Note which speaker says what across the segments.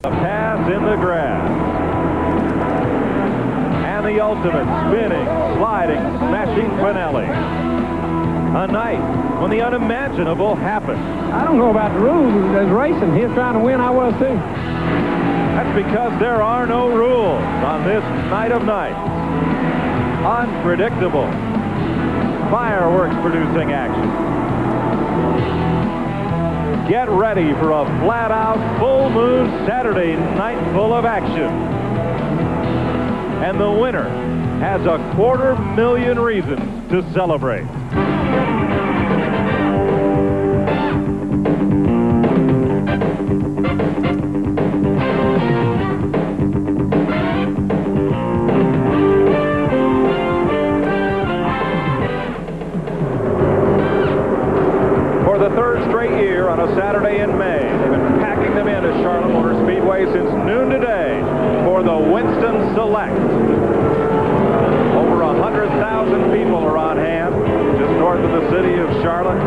Speaker 1: A pass in the grass. And the ultimate spinning, sliding, smashing finale. A night when the unimaginable happened.
Speaker 2: I don't know about the rules. There's racing. He was trying to win. I was too.
Speaker 1: That's because there are no rules on this night of nights. Unpredictable, fireworks-producing action. Get ready for a flat-out, full-moon Saturday night full of action. And the winner has 250,000 reasons to celebrate. For the third straight year on a Saturday in May, they've been packing them into Charlotte Motor Speedway since noon today for the Winston Select. Over 100,000 people are on hand just north of the city of Charlotte.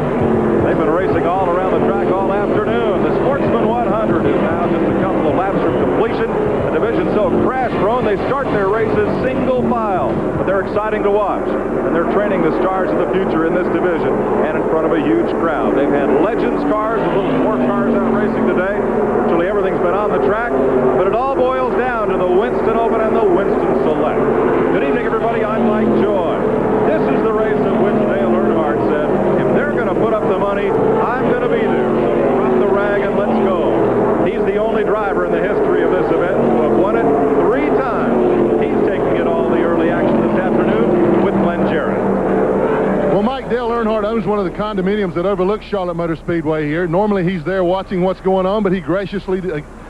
Speaker 1: They've been racing all around the track all afternoon. The Sportsman 100 is now just a couple of laps from completion. The division's so crash-prone, they start their races single file. But they're exciting to watch. And they're training the stars of the future in this division and in front of a huge crowd. They've had Legends cars, with little sport cars out racing today. Virtually everything's been on the track. But it all boils down to the Winston Open and the Winston Select. Good evening, everybody. I'm Mike Joy. This is the race in which Dale Earnhardt said, if they're going to put up the money, I'm going to be there. So drop the rag and let's go. He's the only driver in the history of this event to have won it 3 times. He's taking it all the early action this afternoon with Glenn Jarrett.
Speaker 3: Well, Mike, Dale Earnhardt owns one of the condominiums that overlooks Charlotte Motor Speedway here. Normally he's there watching what's going on, but he graciously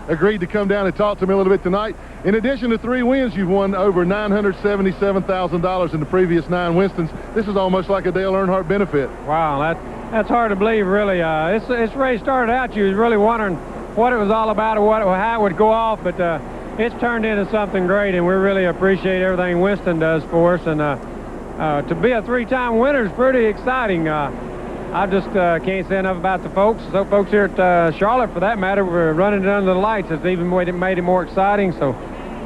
Speaker 3: agreed to come down and talk to me a little bit tonight. In addition to 3 wins, you've won over $977,000 in the previous 9 Winstons. This is almost like a Dale Earnhardt benefit.
Speaker 2: Wow, that's hard to believe, really. This race started out, you was really wondering what it was all about or how it would go off, but it's turned into something great, and we really appreciate everything Winston does for us. And to be a 3-time winner is pretty exciting. I just can't say enough about the folks. So folks here at Charlotte, for that matter, we're running it under the lights. It's even made it more exciting. So,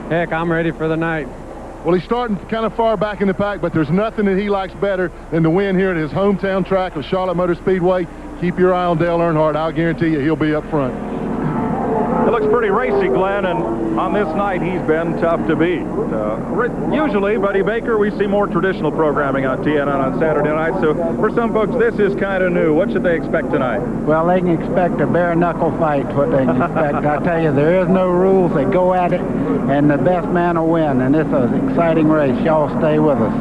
Speaker 2: heck, I'm ready for the night.
Speaker 3: Well, he's starting kind of far back in the pack, but there's nothing that he likes better than to win here at his hometown track of Charlotte Motor Speedway. Keep your eye on Dale Earnhardt. I'll guarantee you he'll be up front.
Speaker 1: It looks pretty racy, Glenn, and on this night he's been tough to beat. Usually, Buddy Baker, we see more traditional programming on TNN on Saturday night, so for some folks this is kind of new. What should they expect tonight?
Speaker 4: Well, they can expect a bare-knuckle fight, what they can expect. I tell you, there is no rules. They go at it, and the best man will win, and it's an exciting race. Y'all stay with us.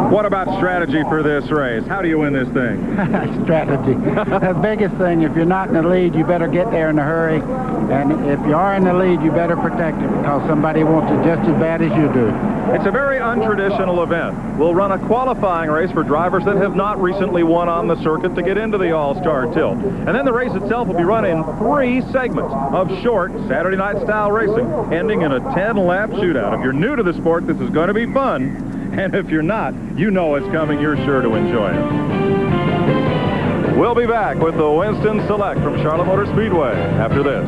Speaker 1: What about strategy for this race? How do you win this thing?
Speaker 4: Strategy. The biggest thing, if you're not in the lead, you better get there in a hurry. And if you are in the lead, you better protect it because somebody wants it just as bad as you do.
Speaker 1: It's a very untraditional event. We'll run a qualifying race for drivers that have not recently won on the circuit to get into the All-Star Tilt. And then the race itself will be run in 3 segments of short Saturday night style racing, ending in a 10-lap shootout. If you're new to the sport, this is going to be fun. And if you're not, you know it's coming. You're sure to enjoy it. We'll be back with the Winston Select from Charlotte Motor Speedway after this.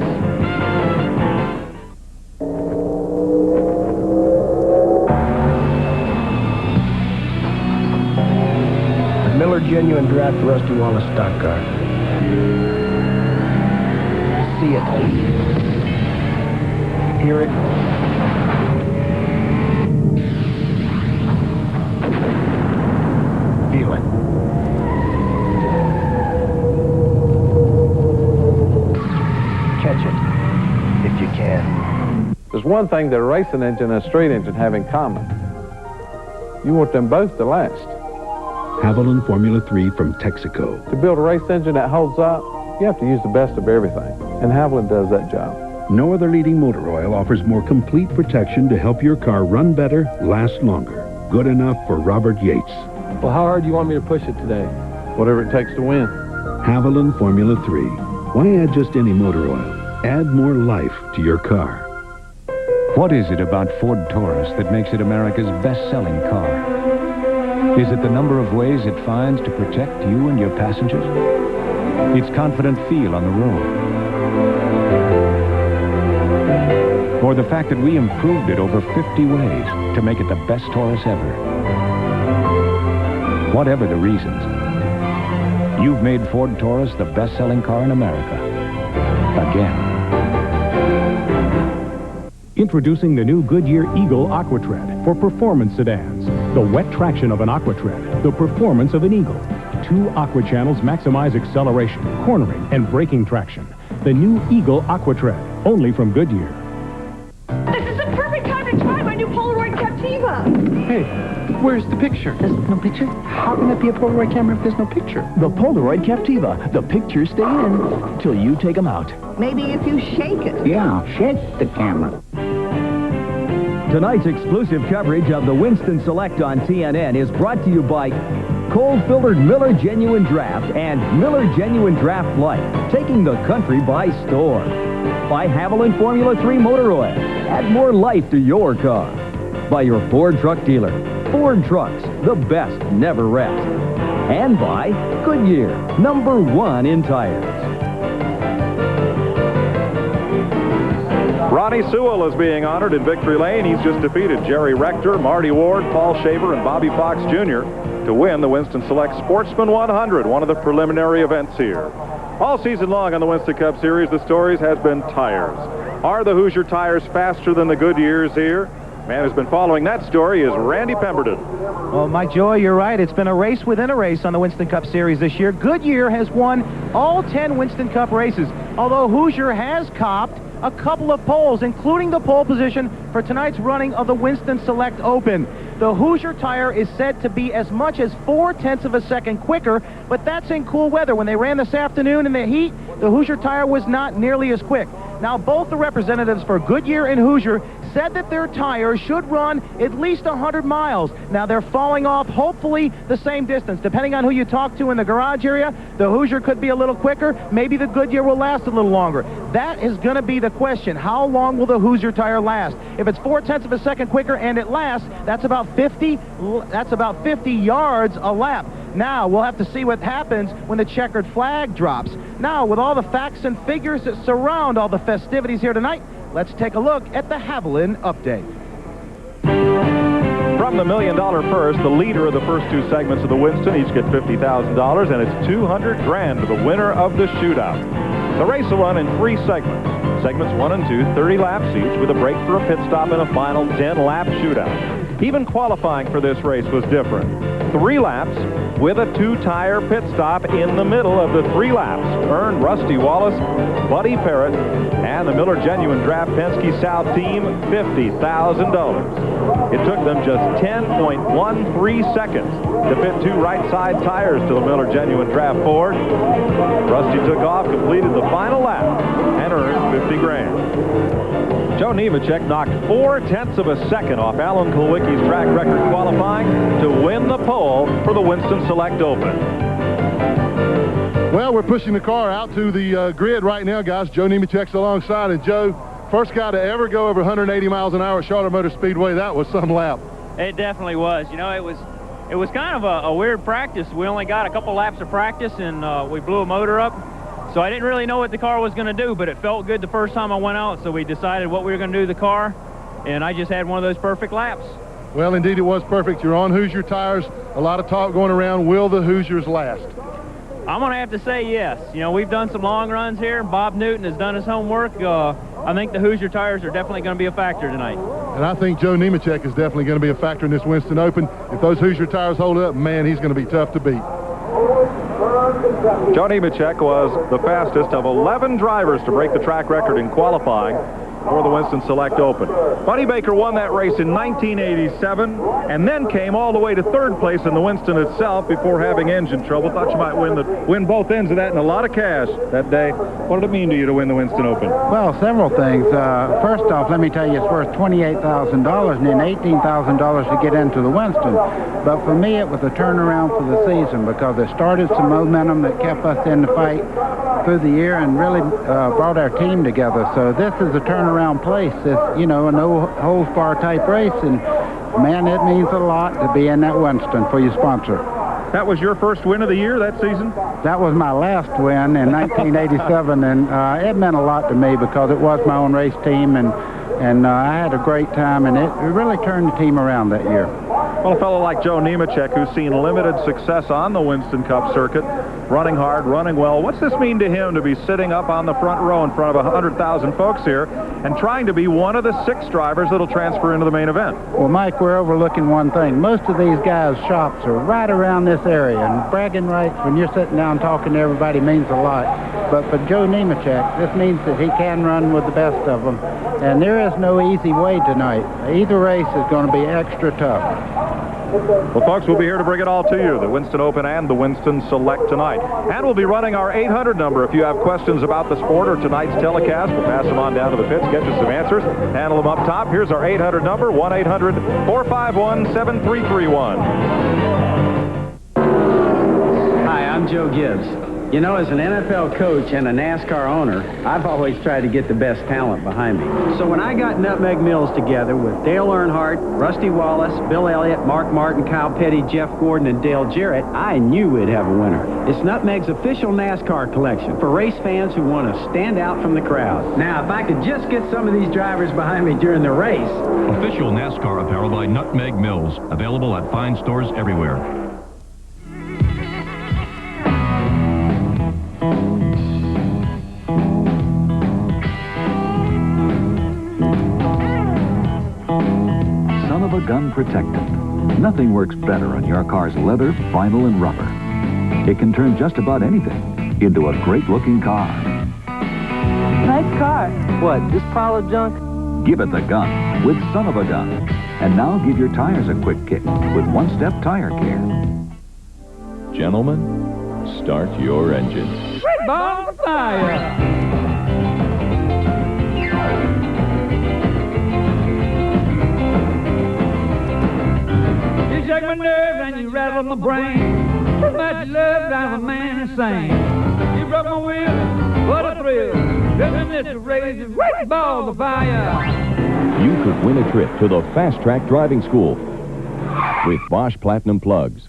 Speaker 5: Miller Genuine Draft Rusty Wallace stock car. See it. Hear it. Feel it. Catch it, if you can.
Speaker 6: There's one thing that a racing engine and a straight engine have in common. You want them both to last.
Speaker 7: Haviland Formula 3 from Texaco.
Speaker 6: To build a race engine that holds up, you have to use the best of everything, and Haviland does that job.
Speaker 7: No other leading motor oil offers more complete protection to help your car run better, last longer. Good enough for Robert Yates.
Speaker 6: Well, how hard do you want me to push it today? Whatever it takes to win.
Speaker 7: Haviland Formula 3. Why add just any motor oil? Add more life to your car.
Speaker 8: What is it about Ford Taurus that makes it America's best-selling car? Is it the number of ways it finds to protect you and your passengers? Its confident feel on the road? or the fact that we improved it over 50 ways to make it the best Taurus ever. Whatever the reasons, you've made Ford Taurus the best-selling car in America. Again.
Speaker 9: Introducing the new Goodyear Eagle AquaTread for performance sedans. The wet traction of an AquaTread, the performance of an Eagle. 2 Aqua channels maximize acceleration, cornering, and braking traction. The new Eagle AquaTread, only from Goodyear.
Speaker 10: This is the perfect time to try my new Polaroid Captiva.
Speaker 11: Hey, where's the picture? There's no picture? How can it be a Polaroid camera if there's no picture?
Speaker 5: The Polaroid Captiva. The pictures stay in till you take them out.
Speaker 10: Maybe if you shake it.
Speaker 4: Yeah, shake the camera.
Speaker 12: Tonight's exclusive coverage of the Winston Select on TNN is brought to you by cold-filtered Miller Genuine Draft and Miller Genuine Draft Light, taking the country by storm. By Haviland Formula 3 Motor Oil, add more life to your car. By your Ford truck dealer, Ford Trucks, the best never rest. And by Goodyear, #1 in tires.
Speaker 1: Ronnie Sewell is being honored in Victory Lane. He's just defeated Jerry Rector, Marty Ward, Paul Shaver, and Bobby Fox Jr. to win the Winston Select Sportsman 100, one of the preliminary events here. All season long on the Winston Cup Series, the stories has been tires. Are the Hoosier tires faster than the Goodyears here? Man who's been following that story is Randy Pemberton.
Speaker 13: Well, Mike Joy, you're right. It's been a race within a race on the Winston Cup Series this year. Goodyear has won all 10 Winston Cup races, although Hoosier has copped a couple of poles, including the pole position for tonight's running of the Winston Select Open. The Hoosier tire is said to be as much as 0.4 of a second quicker, but that's in cool weather. When they ran this afternoon in the heat, the Hoosier tire was not nearly as quick. Now, both the representatives for Goodyear and Hoosier said that their tires should run at least 100 miles. Now, they're falling off, hopefully, the same distance. Depending on who you talk to in the garage area, the Hoosier could be a little quicker. Maybe the Goodyear will last a little longer. That is going to be the question. How long will the Hoosier tire last? If it's 0.4 of a second quicker and it lasts, that's about 50 yards a lap. Now, we'll have to see what happens when the checkered flag drops. Now, with all the facts and figures that surround all the festivities here tonight, let's take a look at the Haviland update.
Speaker 1: From the $1 million purse, the leader of the first 2 segments of the Winston each get $50,000, and it's $200,000 to the winner of the shootout. The race will run in 3 segments. Segments 1 and 2, 30 laps each, with a break for a pit stop and a final 10-lap shootout. Even qualifying for this race was different. 3 laps with a 2-tire pit stop in the middle of the 3 laps earned Rusty Wallace, Buddy Parrott, and the Miller Genuine Draft Penske South team $50,000. It took them just 10.13 seconds to fit 2 right-side tires to the Miller Genuine Draft Ford. Rusty took off, completed the final lap, and earned $50,000. Joe Nemechek knocked 0.4 of a second off Alan Kulwicki's track record qualifying to win the pole for the Winston Select Open.
Speaker 3: Well, we're pushing the car out to the grid right now, guys. Joe Nemechek's alongside, and Joe, first guy to ever go over 180 miles an hour at Charlotte Motor Speedway. That was some lap.
Speaker 14: It definitely was. You know, it was kind of a weird practice. We only got a couple laps of practice, and we blew a motor up. So I didn't really know what the car was going to do, but it felt good the first time I went out, so we decided what we were going to do to the car, and I just had one of those perfect laps.
Speaker 3: Well, indeed, it was perfect. You're on Hoosier tires. A lot of talk going around. Will the Hoosiers last?
Speaker 14: I'm going to have to say yes. You know, we've done some long runs here. Bob Newton has done his homework. I think the Hoosier tires are definitely going to be a factor tonight.
Speaker 3: And I think Joe Nemechek is definitely going to be a factor in this Winston Open. If those Hoosier tires hold up, man, he's going to be tough to beat.
Speaker 1: Joe Nemechek was the fastest of 11 drivers to break the track record in qualifying for the Winston Select Open. Buddy Baker won that race in 1987 and then came all the way to 3rd place in the Winston itself before having engine trouble. Thought you might win both ends of that and a lot of cash that day. What did it mean to you to win the Winston Open?
Speaker 4: Well, several things. First off, let me tell you, it's worth $28,000 and then $18,000 to get into the Winston. But for me, it was a turnaround for the season because it started some momentum that kept us in the fight through the year and really brought our team together. So this is a turnaround place. It's, you know, a no-holds-barred type race, and man, it means a lot to be in that Winston for your sponsor.
Speaker 1: That was your first win of the year that season?
Speaker 4: That was my last win in 1987, and it meant a lot to me because it was my own race team, and And I had a great time, and it really turned the team around that year.
Speaker 1: Well, a fellow like Joe Nemechek, who's seen limited success on the Winston Cup circuit, running hard, running well. What's this mean to him to be sitting up on the front row in front of 100,000 folks here and trying to be one of the 6 drivers that'll transfer into the main event?
Speaker 4: Well, Mike, we're overlooking one thing. Most of these guys' shops are right around this area, and bragging rights when you're sitting down talking to everybody means a lot. But for Joe Nemechek, this means that he can run with the best of them. And there is no easy way tonight. Either race is going to be extra tough.
Speaker 1: Well, folks, we'll be here to bring it all to you, the Winston Open and the Winston Select tonight. And we'll be running our 800 number. If you have questions about the sport or tonight's telecast, we'll pass them on down to the pits, get you some answers, handle them up top. Here's our 800 number, 1-800-451-7331.
Speaker 15: Hi, I'm Joe Gibbs. You know, as an NFL coach and a NASCAR owner, I've always tried to get the best talent behind me. So when I got Nutmeg Mills together with Dale Earnhardt, Rusty Wallace, Bill Elliott, Mark Martin, Kyle Petty, Jeff Gordon, and Dale Jarrett, I knew we'd have a winner. It's Nutmeg's official NASCAR collection for race fans who want to stand out from the crowd. Now, if I could just get some of these drivers behind me during the race.
Speaker 16: Official NASCAR apparel by Nutmeg Mills, available at fine stores everywhere.
Speaker 17: Gun protectant. Nothing works better on your car's leather, vinyl, and rubber. It can turn just about anything into a great-looking car.
Speaker 18: Nice car. What, this pile of junk?
Speaker 17: Give it the gun with Son of a Gun. And now give your tires a quick kick with one-step tire care.
Speaker 19: Gentlemen, start your engines.
Speaker 18: Great ball of fire.
Speaker 20: You shake my nerves and you rattle my brain. So much love drives a man insane. You broke my wheel, what a thrill. Doesn't this raise a great ball of fire?
Speaker 19: You could win a trip to the Fast Track Driving School with Bosch Platinum Plugs.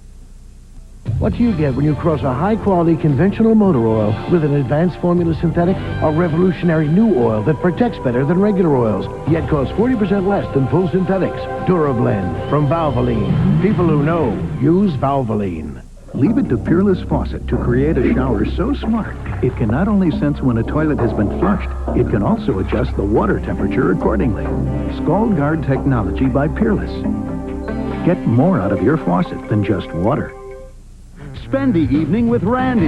Speaker 21: What do you get when you cross a high-quality conventional motor oil with an advanced formula synthetic, a revolutionary new oil that protects better than regular oils, yet costs 40% less than full synthetics? DuraBlend from Valvoline. People who know use Valvoline.
Speaker 22: Leave it to Peerless Faucet to create a shower so smart, it can not only sense when a toilet has been flushed, it can also adjust the water temperature accordingly. Scald Guard technology by Peerless. Get more out of your faucet than just water.
Speaker 23: Spend the evening with Randy.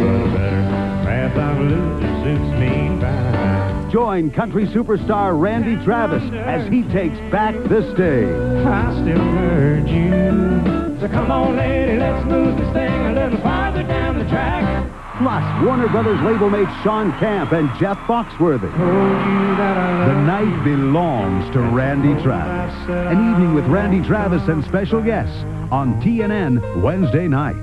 Speaker 23: Join country superstar Randy Travis as he takes back the stage.
Speaker 20: I still heard you. So come on, lady, let's move this thing a little farther down the track.
Speaker 23: Plus, Warner Brothers label mates Sean Camp and Jeff Foxworthy. The night belongs to Randy Travis. An evening with Randy Travis and special guests on TNN Wednesday night.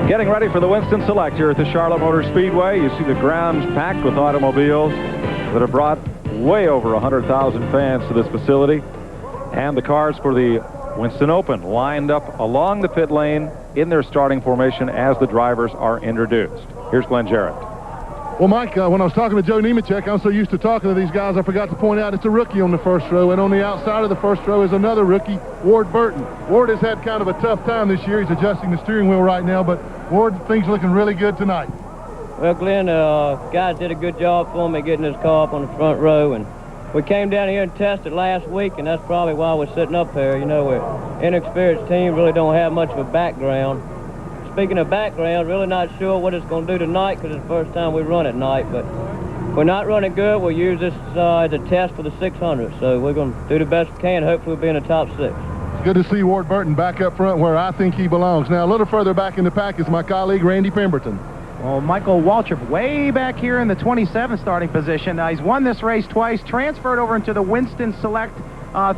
Speaker 1: Getting ready for the Winston Select here at the Charlotte Motor Speedway. You see the grounds packed with automobiles that have brought way over 100,000 fans to this facility. And the cars for the Winston Open lined up along the pit lane in their starting formation as the drivers are introduced. Here's Glenn Jarrett.
Speaker 3: Well, Mike, when I was talking to Joe Nemechek, I'm so used to talking to these guys, I forgot to point out it's a rookie on the first row, and on the outside of the first row is another rookie, Ward Burton. Ward has had kind of a tough time this year. He's adjusting the steering wheel right now, but Ward, things looking really good tonight.
Speaker 24: Well, Glenn, guys did a good job for me getting this car up on the front row, and we came down here and tested last week, and that's probably why we're sitting up here. You know, we're inexperienced team, really don't have much of a background. Speaking of background, really not sure what it's going to do tonight because it's the first time we run at night, but if we're not running good, we'll use this as a test for the 600, so we're going to do the best we can. Hopefully we'll be in the top 6.
Speaker 3: It's good to see Ward Burton back up front where I think he belongs. Now, a little further back in the pack is my colleague, Randy Pemberton.
Speaker 13: Well, Michael Waltrip way back here in the 27th starting position. He's won this race twice, transferred over into the Winston Select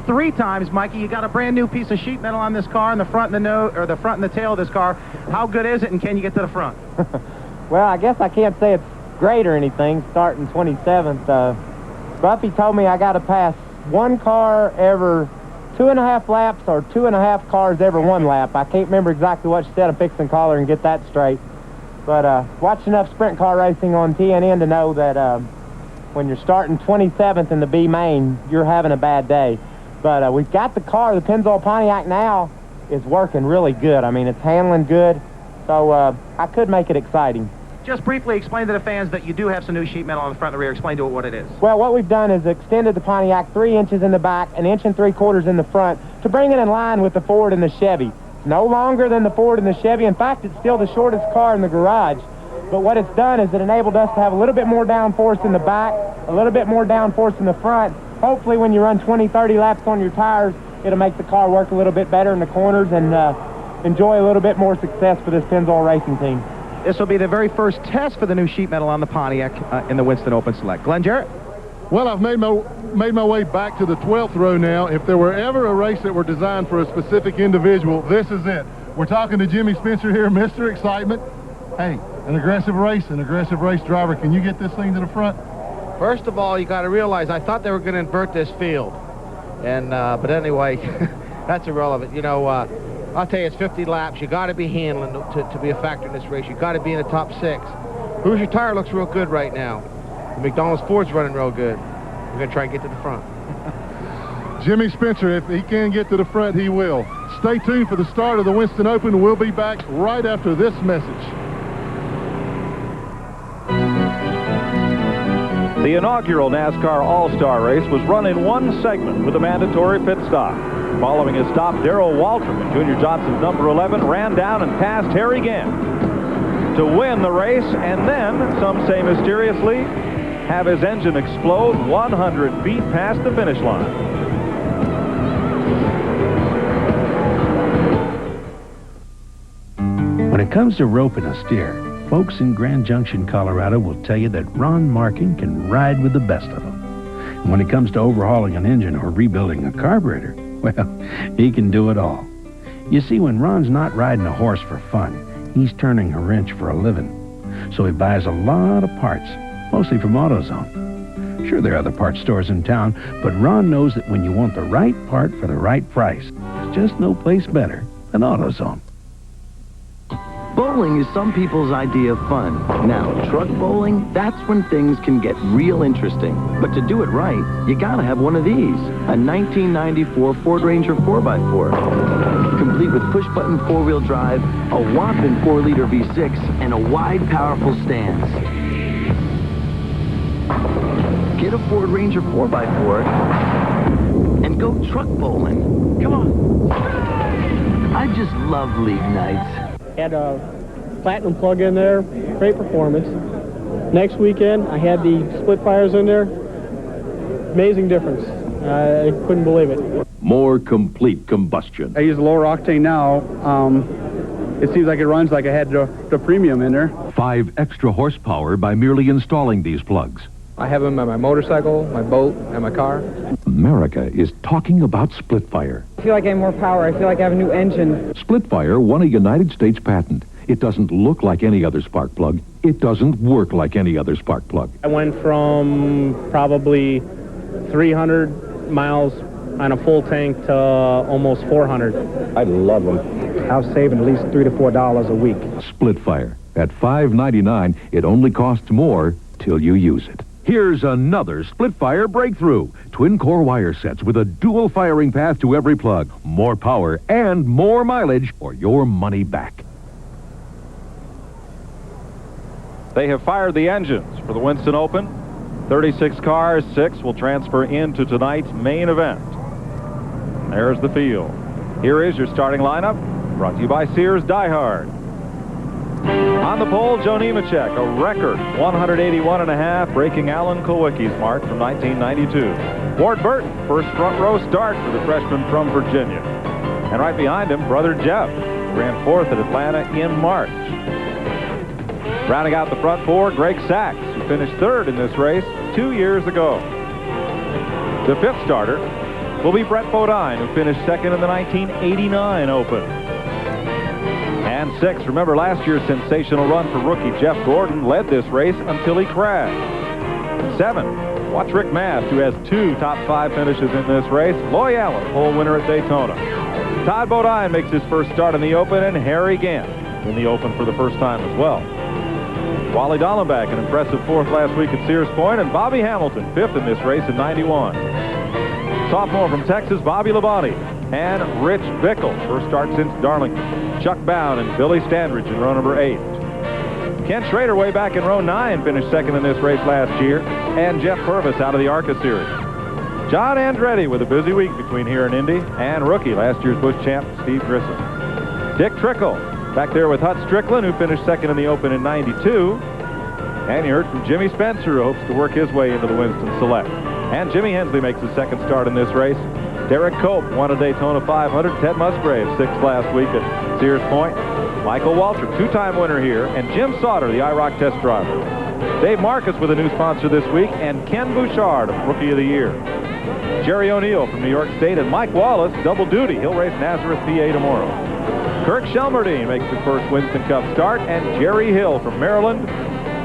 Speaker 13: 3 times. Mikey, you got a brand new piece of sheet metal on this car in the front and the front and the tail of this car. How good is it, and can you get to the front?
Speaker 25: Well, I guess I can't say it's great or anything, starting 27th. Buffy told me I got to pass one car every 2.5 laps or 2.5 cars every 1 lap. I can't remember exactly what she said. I'm fixing to call her and get that straight. But watch enough sprint car racing on TNN to know that when you're starting 27th in the B main, you're having a bad day. But we've got the car. The Pennzoil Pontiac now is working really good. I mean, it's handling good. So I could make it exciting.
Speaker 13: Just briefly explain to the fans that you do have some new sheet metal on the front and the rear. Explain to it what it is.
Speaker 25: Well, what we've done is extended the Pontiac 3 inches in the back, 1 3/4 inches in the front to bring it in line with the Ford and the Chevy. No longer than the Ford and the Chevy. In fact, it's still the shortest car in the garage. But what it's done is it enabled us to have a little bit more downforce in the back, a little bit more downforce in the front. Hopefully, when you run 20, 30 laps on your tires, it'll make the car work a little bit better in the corners and enjoy a little bit more success for this Pennzoil racing team.
Speaker 13: This will be the very first test for the new sheet metal on the Pontiac in the Winston Open Select. Glenn Jarrett?
Speaker 3: Well, I've made my way back to the 12th row now. If there were ever a race that were designed for a specific individual, this is it. We're talking to Jimmy Spencer here, Mr. Excitement. Hey, an aggressive race driver. Can you get this thing to the front?
Speaker 2: First of all, you got to realize I thought they were going to invert this field. And but anyway, that's irrelevant. You know, I'll tell you, it's 50 laps. You got to be handling to be a factor in this race. You got to be in the top 6. Hoosier Tire looks real good right now. The McDonald's Ford's running real good. We're going to try and get to the front.
Speaker 3: Jimmy Spencer, if he can get to the front, he will. Stay tuned for the start of the Winston Open. We'll be back right after this message.
Speaker 1: The inaugural NASCAR All-Star Race was run in one segment with a mandatory pit stop. Following his stop, Darrell Waltrip in Junior Johnson's number 11 ran down and passed Harry Gant to win the race, and then, some say mysteriously, have his engine explode 100 feet past the finish line.
Speaker 22: When it comes to roping a steer, folks in Grand Junction, Colorado will tell you that Ron Markin can ride with the best of them. And when it comes to overhauling an engine or rebuilding a carburetor, well, he can do it all. You see, when Ron's not riding a horse for fun, he's turning a wrench for a living. So he buys a lot of parts, mostly from AutoZone. Sure, there are other parts stores in town, but Ron knows that when you want the right part for the right price, there's just no place better than AutoZone.
Speaker 5: Bowling is some people's idea of fun. Now, truck bowling, that's when things can get real interesting. But to do it right, you gotta have one of these. A 1994 Ford Ranger 4x4. Complete with push-button four-wheel drive, a whopping 4-liter V6, and a wide, powerful stance. Get a Ford Ranger 4x4 and go truck bowling. Come on. I just love league nights.
Speaker 6: Had a platinum plug in there, great performance. Next weekend, I had the split fires in there. Amazing difference. I couldn't believe it.
Speaker 19: More complete combustion.
Speaker 7: I use lower octane now. It seems like it runs like I had the premium in there.
Speaker 19: 5 extra horsepower by merely installing these plugs.
Speaker 7: I have them on my motorcycle, my boat, and my car.
Speaker 19: America is talking about split fire.
Speaker 6: I feel like I have more power. I feel like I have a new engine.
Speaker 19: Split fire won a United States patent. It doesn't look like any other spark plug. It doesn't work like any other spark plug.
Speaker 6: I went from probably 300 miles on a full tank to almost 400.
Speaker 7: I love them. I was saving at least $3 to $4 a week.
Speaker 19: Split fire. At $5.99, it only costs more till you use it. Here's another split fire breakthrough. Twin core wire sets with a dual firing path to every plug. More power and more mileage for your money back.
Speaker 1: They have fired the engines for the Winston Open. 36 cars, 6 will transfer into tonight's main event. There's the field. Here is your starting lineup, brought to you by Sears Die Hard. On the pole, Joe Nemechek, a record 181.5, breaking Alan Kulwicki's mark from 1992. Ward Burton, first front row start for the freshman from Virginia. And right behind him, brother Jeff, who ran 4th at Atlanta in March. Rounding out the front 4, Greg Sachs, who finished 3rd in this race 2 years ago. The 5th starter will be Brett Bodine, who finished 2nd in the 1989 Open. And 6, remember last year's sensational run for rookie Jeff Gordon led this race until he crashed. 7, Watch Rick Mast, who has 2 top 5 finishes in this race. Loy Allen, pole winner at Daytona. Todd Bodine makes his first start in the Open, and Harry Gant in the Open for the first time as well. Wally Dallenbach, an impressive 4th last week at Sears Point, and Bobby Hamilton, 5th in this race in 91. Sophomore from Texas, Bobby Labonte, and Rich Bickle, first start since Darlington. Chuck Bound and Billy Standridge in row number 8. Kent Schrader, way back in row 9, finished 2nd in this race last year, and Jeff Purvis out of the ARCA Series. John Andretti with a busy week between here and Indy, and rookie, last year's Busch champ, Steve Grissom. Dick Trickle, back there with Hut Strickland, who finished 2nd in the Open in 92. And you heard from Jimmy Spencer, who hopes to work his way into the Winston Select. And Jimmy Hensley makes his 2nd start in this race. Derek Cope won a Daytona 500. Ted Musgrave, 6th last week at Sears Point. Michael Waltrip, 2-time winner here. And Jim Sauter, the IROC test driver. Dave Marcus with a new sponsor this week. And Ken Bouchard, Rookie of the Year. Jerry O'Neill from New York State. And Mike Wallace, double duty. He'll race Nazareth, PA tomorrow. Kirk Shelmerdine makes his first Winston Cup start. And Jerry Hill from Maryland.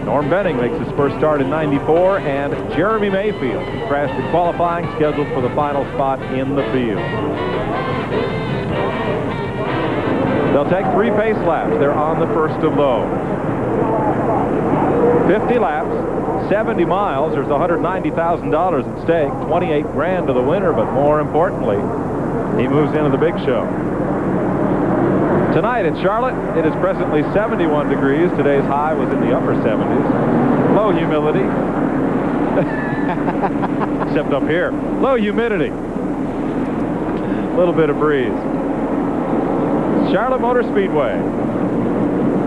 Speaker 1: Norm Benning makes his first start in 94, and Jeremy Mayfield, who crashed in qualifying, scheduled for the final spot in the field. They'll take 3 pace laps. They're on the first of those. 50 laps, 70 miles. There's $190,000 at stake, 28 grand to the winner, but more importantly, he moves into the big show. Tonight in Charlotte, it is presently 71 degrees. Today's high was in the upper 70s. Low humidity. Except up here. Low humidity. A little bit of breeze. Charlotte Motor Speedway.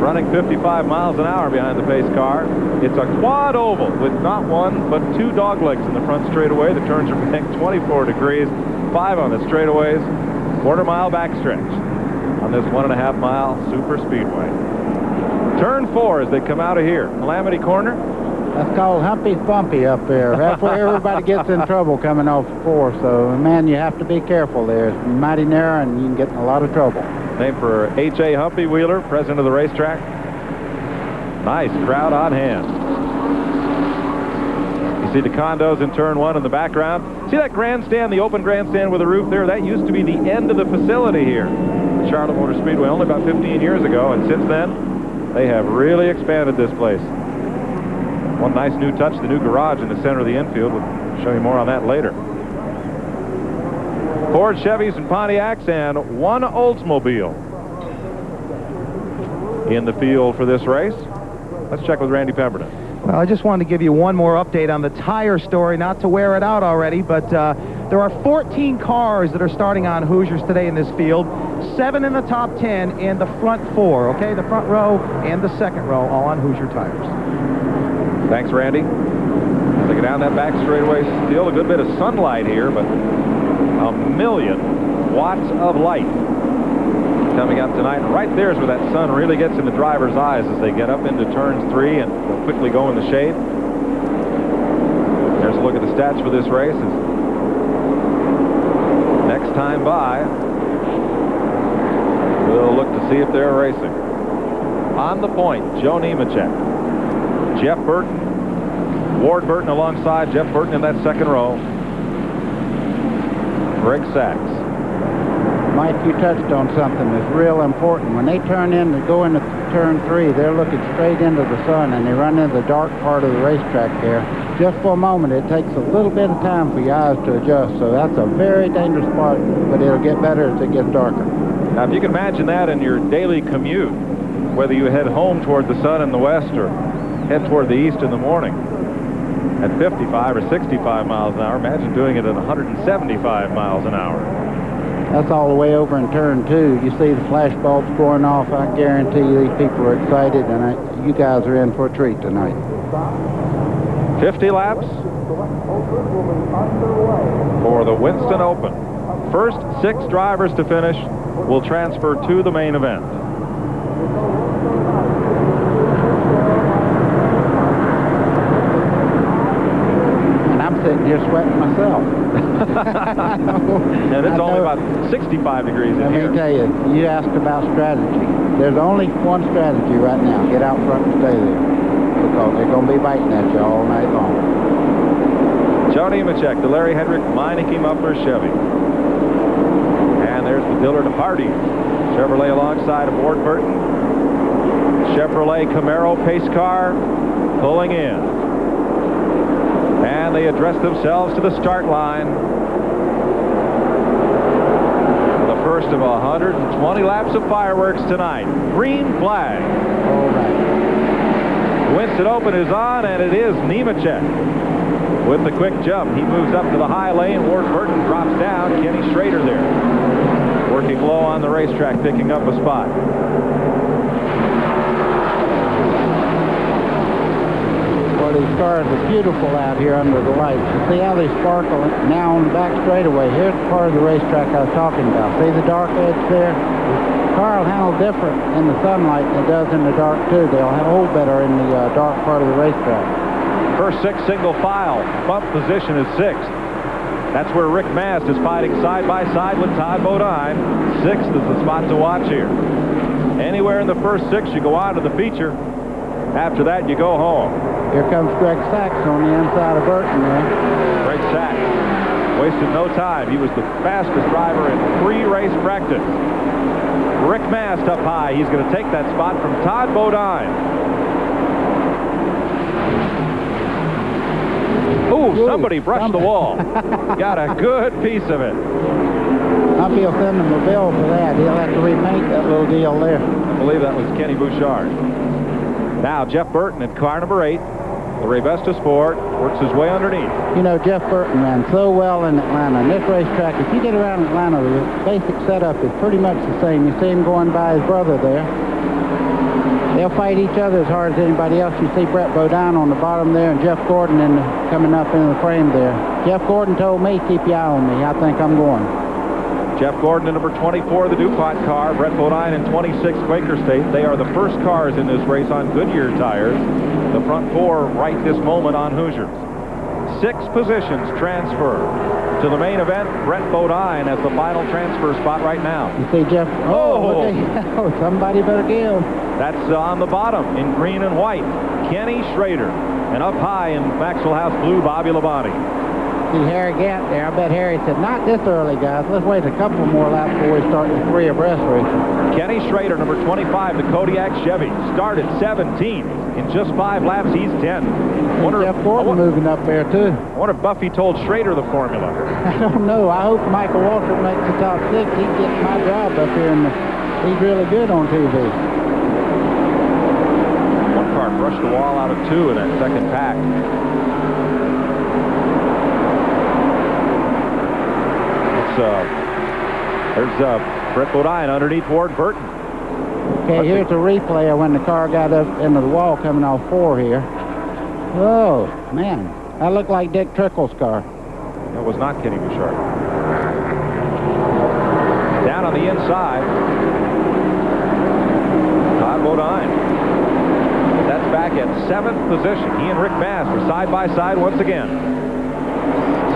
Speaker 1: Running 55 miles an hour behind the pace car. It's a quad oval with not 1, but 2 doglegs in the front straightaway. The turns are banked 24 degrees. 5 on the straightaways. Quarter-mile backstretch on this 1.5-mile super speedway. Turn 4 as they come out of here. Calamity Corner.
Speaker 4: That's called Humpy Bumpy up there. That's where everybody gets in trouble coming off 4. So, man, you have to be careful there. It's mighty narrow, and you can get in a lot of trouble.
Speaker 1: Named for H.A. Humpy Wheeler, president of the racetrack. Nice crowd on hand. You see the condos in turn 1 in the background. See that grandstand, the open grandstand with a roof there? That used to be the end of the facility here. Charlotte Motor Speedway only about 15 years ago, and since then they have really expanded this place. One nice new touch, the new garage in the center of the infield. We'll show you more on that later. Ford, Chevys, and Pontiacs, and 1 Oldsmobile in the field for this race. Let's check with Randy Pemberton.
Speaker 13: Well, I just wanted to give you one more update on the tire story, not to wear it out already, but there are 14 cars that are starting on Hoosiers today in this field. 7 in the top 10 and the front 4, okay? The front row and the second row all on Hoosier tires.
Speaker 1: Thanks, Randy. As they get down that back straightaway, still a good bit of sunlight here, but 1,000,000 watts of light coming up tonight. And right there is where that sun really gets in the driver's eyes as they get up into turns 3 and they'll quickly go in the shade. There's a look at the stats for this race. Next time by, we'll look to see if they're racing. On the point, Joe Nemechek, Jeff Burton, Ward Burton alongside Jeff Burton in that second row. Greg Sachs.
Speaker 4: Mike, you touched on something that's real important. When they turn in to go into turn 3, they're looking straight into the sun, and they run into the dark part of the racetrack there. Just for a moment, it takes a little bit of time for your eyes to adjust, so that's a very dangerous spot, but it'll get better as it gets darker.
Speaker 1: Now, if you can imagine that in your daily commute, whether you head home toward the sun in the west or head toward the east in the morning at 55 or 65 miles an hour, imagine doing it at 175 miles an hour.
Speaker 4: That's all the way over in turn 2. You see the flash bulbs going off. I guarantee you these people are excited, and you guys are in for a treat tonight.
Speaker 1: 50 laps for the Winston Open. First 6 drivers to finish will transfer to the main event.
Speaker 4: And I'm sitting here sweating myself.
Speaker 1: And it's only about 65 degrees in here.
Speaker 4: Let me tell you, you asked about strategy. There's only one strategy right now. Get out front and stay there. Because they're going to be biting at you all night long.
Speaker 1: Joe Nemechek, the Larry Hendrick Meineke Muffler Chevy. And there's the Dillard Hardy Chevrolet alongside of Ward Burton. Chevrolet Camaro pace car pulling in. And they address themselves to the start line. The first of 120 laps of fireworks tonight. Green flag.
Speaker 4: All right.
Speaker 1: Winston Open is on, and it is Nemechek. With the quick jump, he moves up to the high lane. Ward Burton drops down. Kenny Schrader there. Working low on the racetrack, picking up a spot.
Speaker 4: Well, these cars are beautiful out here under the lights. You see how they sparkle now on the back straightaway. Here's the part of the racetrack I was talking about. See the dark edge there? The car will handle different in the sunlight than it does in the dark, too. They'll hold better in the dark part of the racetrack.
Speaker 1: First 6 single file. Bump position is 6th. That's where Rick Mast is fighting side by side with Todd Bodine. 6th is the spot to watch here. Anywhere in the first 6, you go on to the feature. After that, you go home.
Speaker 4: Here comes Greg Sachs on the inside of Burton there.
Speaker 1: Greg Sachs wasted no time. He was the fastest driver in pre-race practice. Rick Mast up high. He's going to take that spot from Todd Bodine. Ooh, somebody brushed the wall. Got a good piece of it.
Speaker 4: I feel send him a bill for that. He'll have to repaint that little deal there.
Speaker 1: I believe that was Kenny Bouchard. Now, Jeff Burton at car number 8. The Revesta Sport works his way underneath.
Speaker 4: You know, Jeff Burton ran so well in Atlanta. And this racetrack, if you get around Atlanta, the basic setup is pretty much the same. You see him going by his brother there. They'll fight each other as hard as anybody else. You see Brett Bodine on the bottom there and Jeff Gordon coming up in the frame there. Jeff Gordon told me, keep your eye on me. I think I'm going.
Speaker 1: Jeff Gordon in number 24, the DuPont car. Brett Bodine in 26, Quaker State. They are the first cars in this race on Goodyear tires. The front 4 right this moment on Hoosiers. 6 positions transfer to the main event. Brett Bodine as the final transfer spot right now.
Speaker 4: You see Jeff? Oh, look at somebody better give.
Speaker 1: That's on the bottom in green and white. Kenny Schrader. And up high in Maxwell House blue, Bobby Labonte.
Speaker 4: See Harry Gant there. I bet Harry said, not this early, guys. Let's wait a couple more laps before we start the 3 abreast racing.
Speaker 1: Kenny Schrader, number 25, the Kodiak Chevy. Started 17. In just 5 laps, he's 10.
Speaker 4: Jeff Gordon moving up there, too.
Speaker 1: I wonder if Buffy told Schrader the formula.
Speaker 4: I don't know. I hope Michael Waltrip makes the top 6. He gets my job up here, and he's really good on TV.
Speaker 1: One car brushed the wall out of 2 in that second pack. There's Brett Bodine underneath Ward Burton.
Speaker 4: Okay, here's a replay of when the car got up into the wall coming off 4 here. Oh, man. That looked like Dick Trickle's car.
Speaker 1: That was not Kenny Bouchard. Down on the inside, Todd Bodine. That's back at 7th position. He and Rick Mast are side by side once again.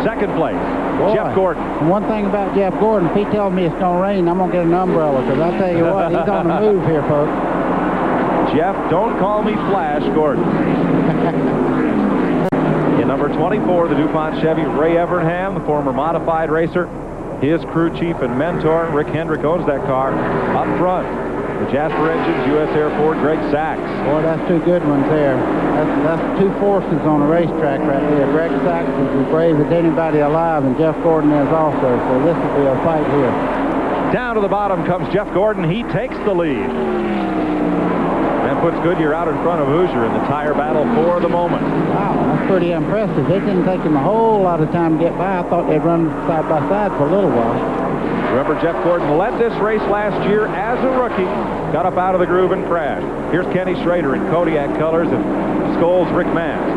Speaker 1: 2nd place.
Speaker 4: Boy,
Speaker 1: Jeff Gordon.
Speaker 4: One thing about Jeff Gordon, if he tells me it's going to rain, I'm going to get an umbrella, because I'll tell you what, he's on the move here, folks.
Speaker 1: Jeff, don't call me Flash Gordon. In number 24, the DuPont Chevy, Ray Evernham, the former modified racer. His crew chief and mentor, Rick Hendrick, owns that car. Up front, the Jasper Engines, U.S. Air Ford, Greg Sachs.
Speaker 4: Boy, that's 2 good ones there. That's 2 forces on the racetrack right there. Greg Sachs is as brave as anybody alive, and Jeff Gordon is also, so this will be a fight here.
Speaker 1: Down to the bottom comes Jeff Gordon. He takes the lead. And puts Goodyear out in front of Hoosier in the tire battle for the moment.
Speaker 4: Wow, that's pretty impressive. It didn't take him a whole lot of time to get by. I thought they'd run side by side for a little while.
Speaker 1: Remember, Jeff Gordon led this race last year as a rookie. Got up out of the groove and crashed. Here's Kenny Schrader in Kodiak colors and Scholes Rick Mast.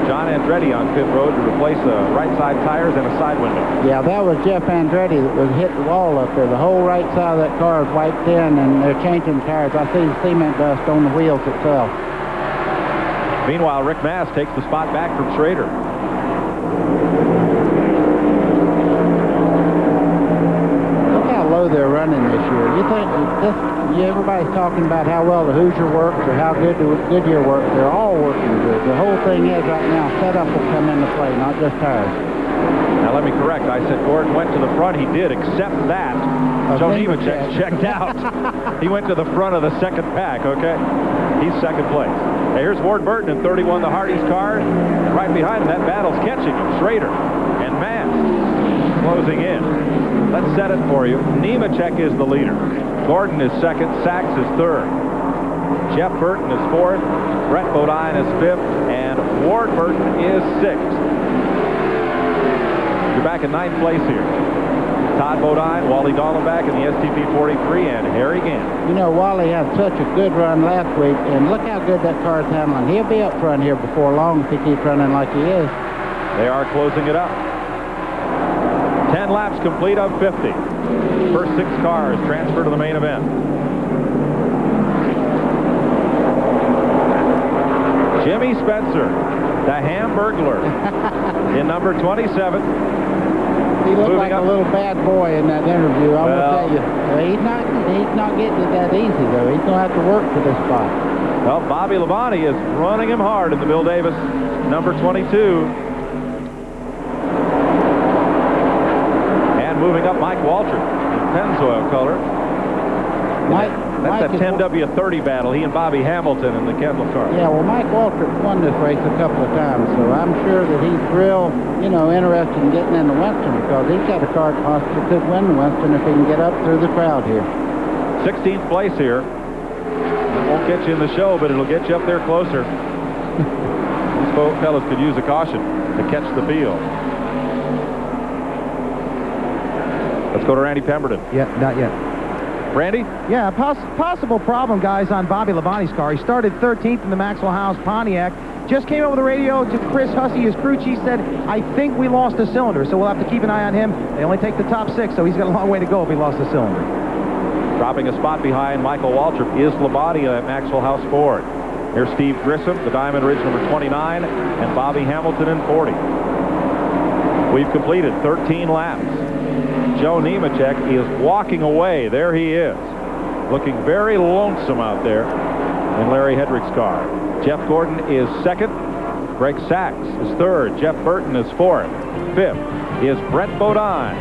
Speaker 1: John Andretti on pit road to replace the right side tires and a side window.
Speaker 4: Yeah, that was Jeff Andretti that was hit the wall up there. The whole right side of that car is wiped in, and they're changing tires. I see the cement dust on the wheels itself.
Speaker 1: Meanwhile, Rick Mast takes the spot back from Schrader.
Speaker 4: Look how low they're running this year. You think everybody's talking about how well the Hoosier works or how good the Goodyear works. They're all working good. The whole thing is right now, setup will come into play, not just tires.
Speaker 1: Now, let me correct. I said Gordon went to the front. He did, except that Joe Nemechek checked out. He went to the front of the second pack, okay? He's second place. Now, here's Ward Burton in 31, the Hardee's car. And right behind him, that battle's catching him. Schrader and Mass closing in. Let's set it for you. Nemechek is the leader. Gordon is second. Sachs is third. Jeff Burton is fourth. Brett Bodine is fifth. And Ward Burton is sixth. You're back in ninth place here. Todd Bodine, Wally Dallenbach in the STP-43, and Harry Gant.
Speaker 4: You know, Wally had such a good run last week, and look how good that car's handling. He'll be up front here before long if he keeps running like he is.
Speaker 1: They are closing it up. 10 laps complete of 50. First 6 cars transfer to the main event. Jimmy Spencer, the Hamburglar, in number 27.
Speaker 4: He looked like a little bad boy in that interview. I will tell you. He's not getting it that easy, though. He's going to have to work for this spot.
Speaker 1: Well, Bobby Labonte is running him hard in the Bill Davis, number 22. And moving up, Mike Waltrip in Pennzoil color. That's a 10W30 battle, he and Bobby Hamilton in the Kendall car.
Speaker 4: Yeah, well, Mike Waltrip won this race a couple of times, so I'm sure that he's real, interested in getting into Winston because he's got a car that possibly could win Winston if he can get up through the crowd here.
Speaker 1: 16th place here. It won't get you in the show, but it'll get you up there closer. These fellas could use a caution to catch the field. Let's go to Randy Pemberton.
Speaker 13: Yeah, not yet.
Speaker 1: Randy?
Speaker 13: Yeah, possible problem, guys, on Bobby Labonte's car. He started 13th in the Maxwell House Pontiac. Just came over the radio to Chris Hussey, his crew chief, said, I think we lost a cylinder, so we'll have to keep an eye on him. They only take the top 6, so he's got a long way to go if he lost a cylinder.
Speaker 1: Dropping a spot behind Michael Waltrip is Labonte at Maxwell House Ford. Here's Steve Grissom, the Diamond Ridge number 29, and Bobby Hamilton in 40. We've completed 13 laps. Joe Nemechek is walking away. There he is, looking very lonesome out there in Larry Hedrick's car. Jeff Gordon is second. Greg Sachs is third. Jeff Burton is fourth. Fifth is Brett Bodine.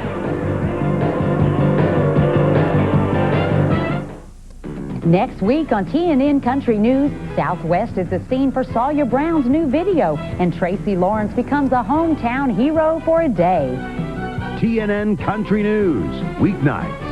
Speaker 8: Next week on TNN Country News, Southwest is the scene for Sawyer Brown's new video, and Tracy Lawrence becomes a hometown hero for a day.
Speaker 23: TNN Country News, weeknights.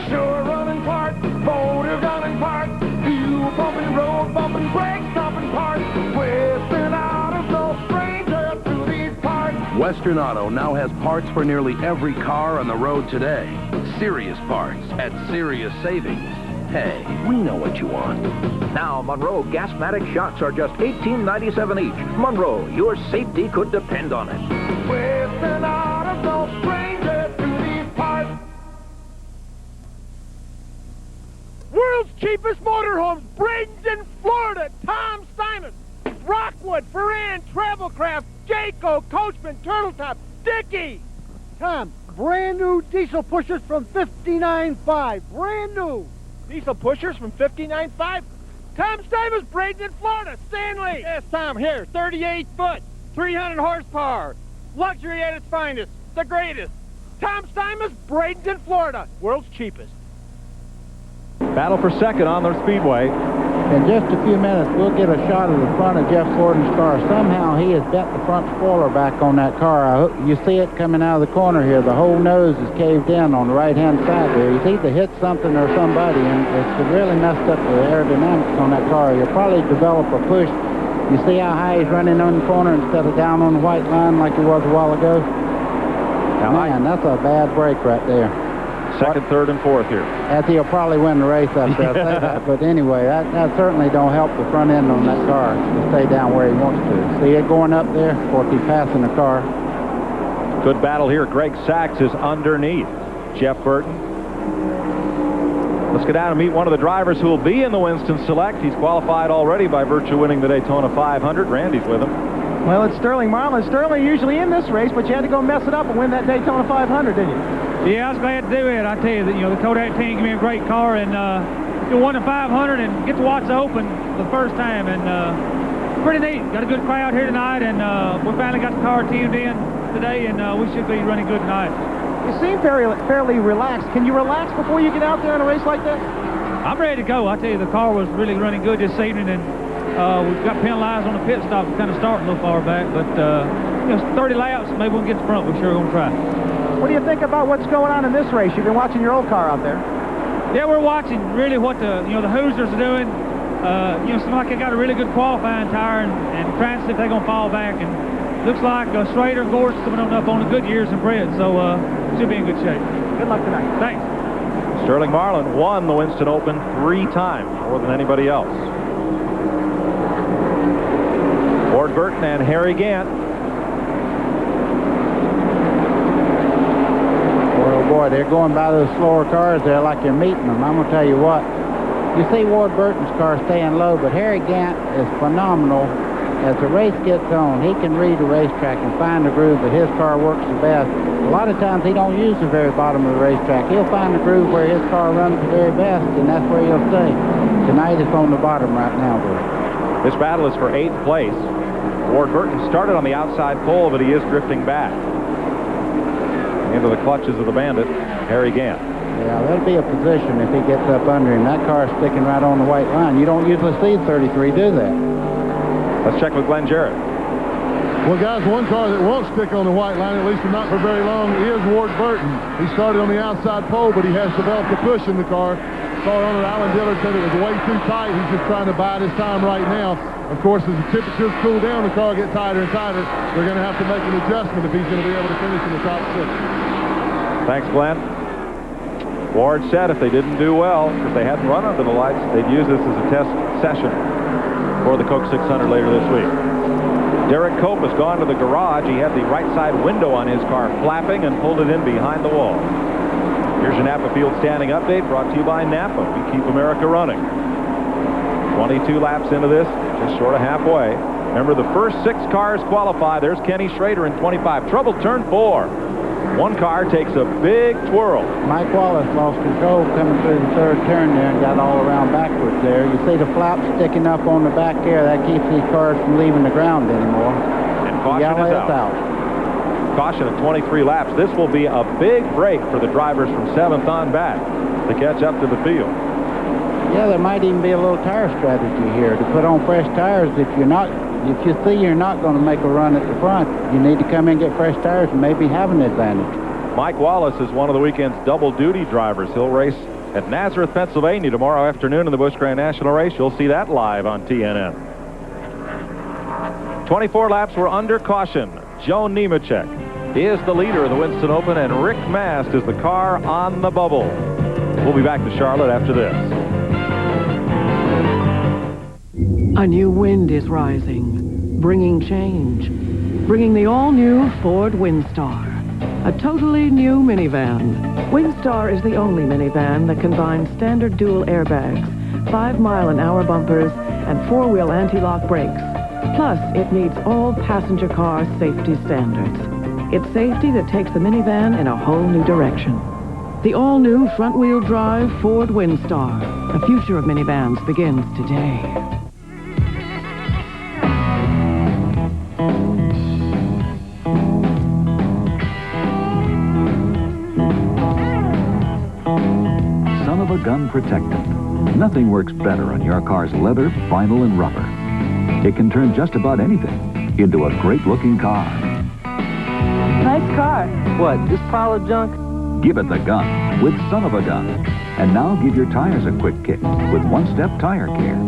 Speaker 20: Sure running parts, motor running parts, fuel pumping, road bumping, brake stopping parts. Western Auto's no stranger to these parts.
Speaker 9: Western Auto now has parts for nearly every car on the road today. Serious parts at serious savings. Hey, we know what you want.
Speaker 10: Now, Monroe Gasmatic shocks are just $18.97 each. Monroe, your safety could depend on it.
Speaker 20: Western Auto's no stranger to these parts.
Speaker 11: World's cheapest motorhomes, Bradenton, Florida. Tom Simon, Rockwood, Ferran, Travelcraft, Jayco, Coachman, Turtletop, Dickey. Tom, brand new diesel pushers from $59.5. Brand new. Diesel pushers from $59.5? Tom Stamos, Bradenton, Florida. Stanley. Yes, Tom, here. 38 foot, 300 horsepower. Luxury at its finest. The greatest. Tom Stamos, Bradenton, Florida. World's cheapest.
Speaker 1: Battle for second on the speedway.
Speaker 4: In just a few minutes, we'll get a shot of the front of Jeff Gordon's car. Somehow he has bent the front spoiler back on that car. You see it coming out of the corner here. The whole nose is caved in on the right-hand side there. He's either hit something or somebody, and it's really messed up the aerodynamics on that car. You'll probably develop a push. You see how high he's running on the corner instead of down on the white line like he was a while ago? Man, that's a bad break right there.
Speaker 1: Second, third, and fourth here.
Speaker 4: As he'll probably win the race up there. Say that. But anyway, that certainly don't help the front end on that car to stay down where he wants to. See it going up there? Of course, he's passing the car.
Speaker 1: Good battle here. Greg Sachs is underneath Jeff Burton. Let's go down and meet one of the drivers who will be in the Winston Select. He's qualified already by virtue of winning the Daytona 500. Randy's with him.
Speaker 13: Well, it's Sterling Marlin. Sterling usually in this race, but you had to go mess it up and win that Daytona 500, didn't you?
Speaker 12: Yeah, I was glad to do it. I tell you that, the Kodak team gave me a great car, and won the 500 and get to watch the Open the first time, and pretty neat. Got a good crowd here tonight, and we finally got the car tuned in today, and we should be running good tonight.
Speaker 13: You seem fairly relaxed. Can you relax before you get out there in a race like that?
Speaker 12: I'm ready to go. I tell you, the car was really running good this evening, and we've got penalized on the pit stop for kind of starting a little far back, but 30 laps, maybe we'll get to front. We're sure going to try.
Speaker 13: What do you think about what's going on in this race? You've been watching your old car out there.
Speaker 12: Yeah, we're watching really what the Hoosiers are doing. Seems like they got a really good qualifying tire, and trying to see if they're going to fall back. And looks like Schrader and Gorse coming up on the good years and Brett, so should be in good shape.
Speaker 13: Good luck tonight.
Speaker 12: Thanks.
Speaker 1: Sterling Marlin won the Winston Open 3 times, more than anybody else. Ward Burton and Harry Gant.
Speaker 4: Oh boy, they're going by those slower cars there like you're meeting them. I'm going to tell you what. You see Ward Burton's car staying low, but Harry Gant is phenomenal. As the race gets on, he can read the racetrack and find the groove that his car works the best. A lot of times he don't use the very bottom of the racetrack. He'll find the groove where his car runs the very best, and that's where he'll stay. Tonight it's on the bottom right now, though.
Speaker 1: This battle is for 8th place. Ward Burton started on the outside pole, but he is drifting back into the clutches of the bandit, Harry Gant.
Speaker 4: Yeah, that'll be a position if he gets up under him. That car's sticking right on the white line. You don't usually see 33 do that.
Speaker 1: Let's check with Glenn Jarrett.
Speaker 3: Well, guys, one car that won't stick on the white line, at least not for very long, is Ward Burton. He started on the outside pole, but he has developed a push in the car. Car owner Alan Dillard said it was way too tight. He's just trying to bide his time right now. Of course, as the temperatures cool down, the car gets tighter and tighter. They're going to have to make an adjustment if he's going to be able to finish in the top 6.
Speaker 1: Thanks, Glenn. Ward said if they didn't do well, if they hadn't run under the lights, they'd use this as a test session for the Coke 600 later this week. Derek Cope has gone to the garage. He had the right side window on his car flapping and pulled it in behind the wall. Here's your Napa Field standing update brought to you by Napa. We keep America running. 22 laps into this, just short of halfway. Remember, the first 6 cars qualify. There's Kenny Schrader in 25. Trouble turn 4. One car takes a big twirl.
Speaker 4: Mike Wallace lost control coming through the 3rd turn there and got all around backwards there. You see the flaps sticking up on the back there. That keeps these cars from leaving the ground anymore.
Speaker 1: And caution is out. Caution at 23 laps. This will be a big break for the drivers from 7th on back to catch up to the field.
Speaker 4: Yeah, there might even be a little tire strategy here to put on fresh tires. If you see you're not going to make a run at the front, you need to come in and get fresh tires and maybe have an advantage.
Speaker 1: Mike Wallace is one of the weekend's double-duty drivers. He'll race at Nazareth, Pennsylvania tomorrow afternoon in the Busch Grand National Race. You'll see that live on TNN. 24 laps were under caution. Joe Nemechek is the leader of the Winston Open, and Rick Mast is the car on the bubble. We'll be back to Charlotte after this.
Speaker 14: A new wind is rising, bringing change, bringing the all-new Ford Windstar, a totally new minivan. Windstar is the only minivan that combines standard dual airbags, 5-mile-an-hour bumpers, and 4-wheel anti-lock brakes. Plus, it meets all passenger car safety standards. It's safety that takes the minivan in a whole new direction. The all-new front-wheel drive Ford Windstar. The future of minivans begins today.
Speaker 22: Son of a gun protectant. Nothing works better on your car's leather, vinyl, and rubber. It can turn just about anything into a great-looking car.
Speaker 15: Nice car. What, this pile of junk?
Speaker 22: Give it the gun with Son of a Gun. And now give your tires a quick kick with one-step tire care.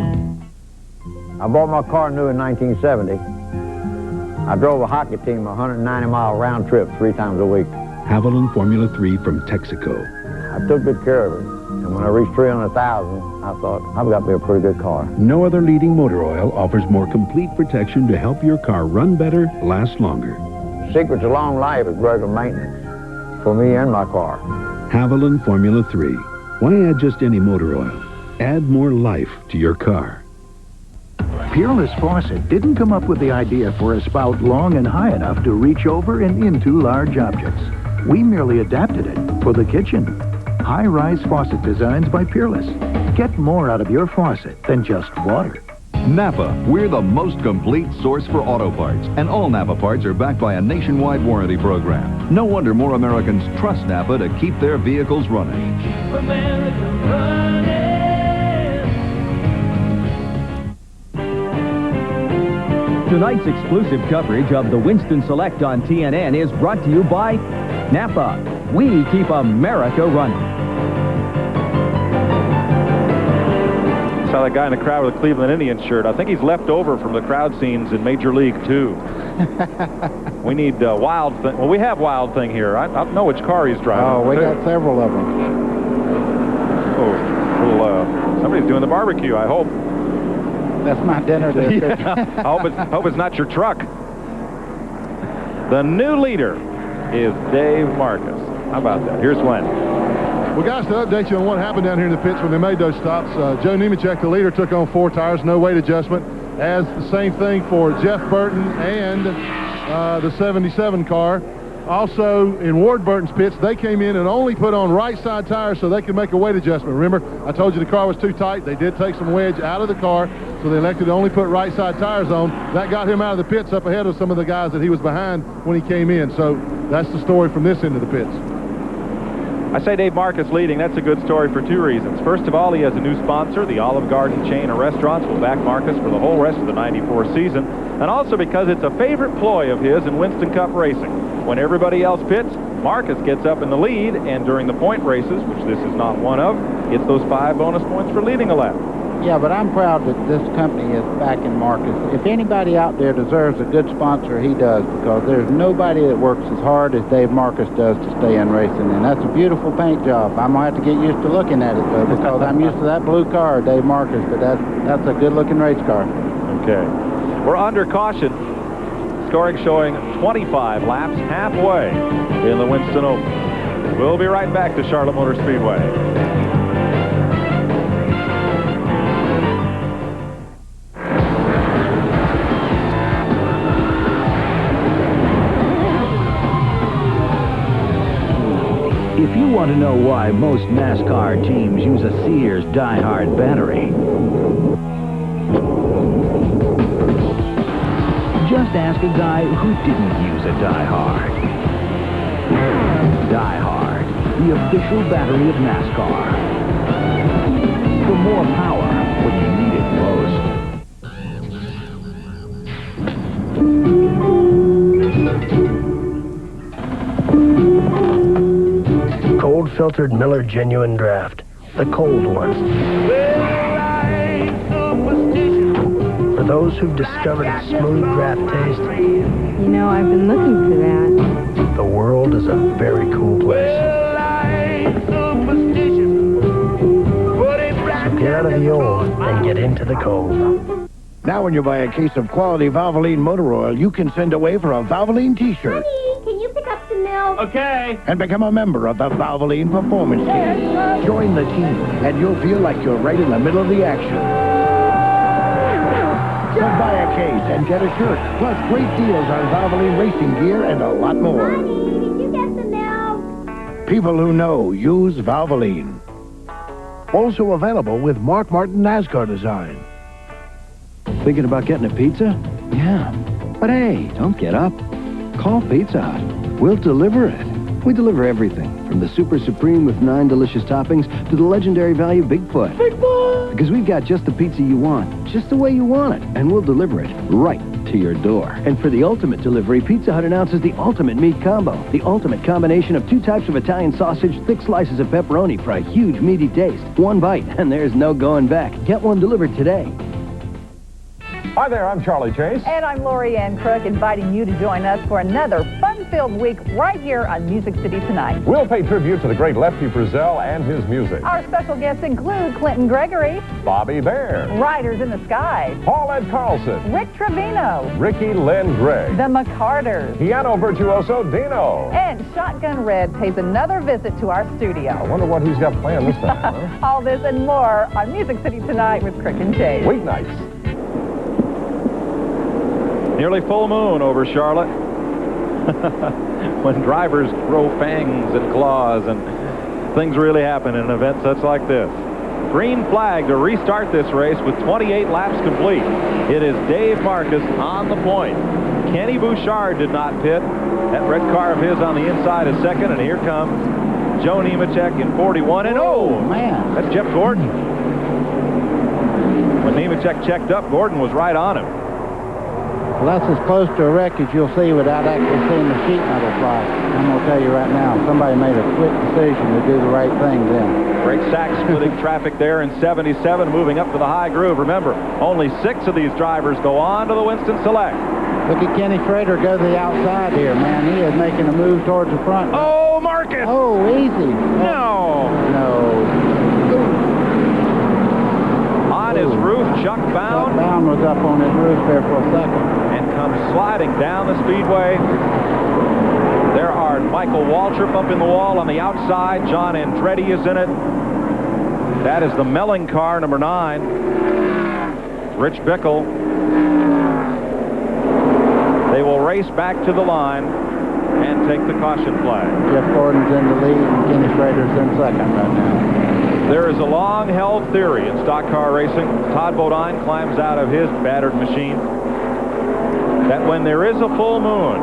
Speaker 16: I bought my car new in 1970. I drove a hockey team a 190-mile round trip 3 times a week.
Speaker 23: Haviland Formula 3 from Texaco.
Speaker 16: I took good care of it. And when I reached 300,000, I thought, I've got to be a pretty good car.
Speaker 23: No other leading motor oil offers more complete protection to help your car run better, last longer.
Speaker 16: Secret to long life is regular maintenance for me and my car.
Speaker 23: Haviland Formula 3. Why add just any motor oil? Add more life to your car.
Speaker 22: Peerless Faucet didn't come up with the idea for a spout long and high enough to reach over and into large objects. We merely adapted it for the kitchen. High-rise faucet designs by Peerless. Get more out of your faucet than just water.
Speaker 17: Napa, we're the most complete source for auto parts, and all Napa parts are backed by a nationwide warranty program. No wonder more Americans trust Napa to keep their vehicles running.
Speaker 18: Tonight's exclusive coverage of the Winston Select on TNN is brought to you by Napa. We keep America running.
Speaker 1: Saw that guy in the crowd with a Cleveland Indians shirt. I think he's left over from the crowd scenes in Major League 2. We need Wild Thing. Well, we have Wild Thing here. I don't know which car he's driving.
Speaker 4: Oh, we got several of them.
Speaker 1: Oh, well, somebody's doing the barbecue, I hope.
Speaker 4: That's my dinner district.
Speaker 1: Yeah. I hope it's not your truck. The new leader is Dave Marcus. How about that? Here's Glenn.
Speaker 3: Well, guys, to update you on what happened down here in the pits when they made those stops, Joe Nemechek, the leader, took on 4 tires, no weight adjustment. As the same thing for Jeff Burton and the 77 car. Also, in Ward Burton's pits, they came in and only put on right side tires so they could make a weight adjustment. Remember, I told you the car was too tight. They did take some wedge out of the car, so they elected to only put right side tires on. That got him out of the pits up ahead of some of the guys that he was behind when he came in. So that's the story from this end of the pits.
Speaker 1: I say Dave Marcus leading. That's a good story for 2 reasons. First of all, he has a new sponsor. The Olive Garden chain of restaurants will back Marcus for the whole rest of the '94 season. And also because it's a favorite ploy of his in Winston Cup racing. When everybody else pits, Marcus gets up in the lead, and during the point races, which this is not one of, gets those 5 bonus points for leading a lap.
Speaker 4: Yeah, but I'm proud that this company is backing Marcus. If anybody out there deserves a good sponsor, he does, because there's nobody that works as hard as Dave Marcus does to stay in racing, and that's a beautiful paint job. I'm going to have to get used to looking at it, though, because I'm used to that blue car, Dave Marcus, but that's a good-looking race car.
Speaker 1: Okay. We're under caution. Scoring showing 25 laps halfway in the Winston Open. We'll be right back to Charlotte Motor Speedway.
Speaker 21: If you want to know why most NASCAR teams use a Sears Die-Hard battery, just ask a guy who didn't use a Die-Hard. Die-Hard, the official battery of NASCAR. For more power when you need it most.
Speaker 24: Cold-filtered Miller Genuine Draft. The cold one. For those who've discovered its smooth draft taste.
Speaker 25: You know, I've been looking for that.
Speaker 24: The world is a very cool place. So get out of the old and get into the cold.
Speaker 26: Now when you buy a case of quality Valvoline motor oil, you can send away for a Valvoline t-shirt.
Speaker 25: Honey, can you pick up some milk?
Speaker 26: Okay. And become a member of the Valvoline Performance Team. Join the team, and you'll feel like you're right in the middle of the action. So buy a case and get a shirt, plus great deals on Valvoline racing gear and a lot more.
Speaker 25: Honey, did you get the milk?
Speaker 26: People who know use Valvoline. Also available with Mark Martin NASCAR design.
Speaker 27: Thinking about getting a pizza? Yeah. But hey, don't get up. Call Pizza Hut. We'll deliver it. We deliver everything, from the Super Supreme with 9 delicious toppings to the legendary value Bigfoot. Bigfoot! Because we've got just the pizza you want, just the way you want it, and we'll deliver it right to your door. And for the ultimate delivery, Pizza Hut announces the ultimate meat combo. The ultimate combination of 2 types of Italian sausage, thick slices of pepperoni for a huge meaty taste. One bite, and there's no going back. Get one delivered today.
Speaker 28: Hi there, I'm Charlie Chase.
Speaker 29: And I'm Lori Ann Crook, inviting you to join us for another fun-filled week right here on Music City Tonight.
Speaker 28: We'll pay tribute to the great Lefty Frizzell and his music.
Speaker 29: Our special guests include Clinton Gregory,
Speaker 28: Bobby Bear,
Speaker 29: Riders in the Sky,
Speaker 28: Paulette Carlson,
Speaker 29: Rick Trevino,
Speaker 28: Ricky Lynn Gregg,
Speaker 29: the McCarters,
Speaker 28: piano virtuoso Dino,
Speaker 29: and Shotgun Red pays another visit to our studio.
Speaker 28: I wonder what he's got planned this time. Huh?
Speaker 29: All this and more on Music City Tonight with Crick and Chase.
Speaker 28: Weeknights.
Speaker 1: Nearly full moon over Charlotte. When drivers grow fangs and claws and things really happen in an event such like this. Green flag to restart this race with 28 laps complete. It is Dave Marcus on the point. Kenny Bouchard did not pit. That red car of his on the inside is second, and here comes Joe Nemechek in 41. And oh,
Speaker 4: man,
Speaker 1: that's Jeff Gordon. When Nemechek checked up, Gordon was right on him.
Speaker 4: Well, that's as close to a wreck as you'll see without actually seeing the sheet metal fly. I'm going to tell you right now, somebody made a quick decision to do the right thing then.
Speaker 1: Great sack splitting traffic there in 77, moving up to the high groove. Remember, only 6 of these drivers go on to the Winston Select.
Speaker 4: Look at Kenny Schrader go to the outside here, man. He is making a move towards the front.
Speaker 1: Oh, Marcus!
Speaker 4: Oh, easy.
Speaker 1: No! On his roof, Chuck Bound.
Speaker 4: Chuck Bound was up on his roof there for a second.
Speaker 1: And comes sliding down the speedway. There are Michael Waltrip up in the wall on the outside. John Andretti is in it. That is the Melling car, number 9. Rich Bickle. They will race back to the line and take the caution flag.
Speaker 4: Jeff Gordon's in the lead and Kenny Schrader's in second right now.
Speaker 1: There is a long-held theory in stock car racing. Todd Bodine climbs out of his battered machine that when there is a full moon,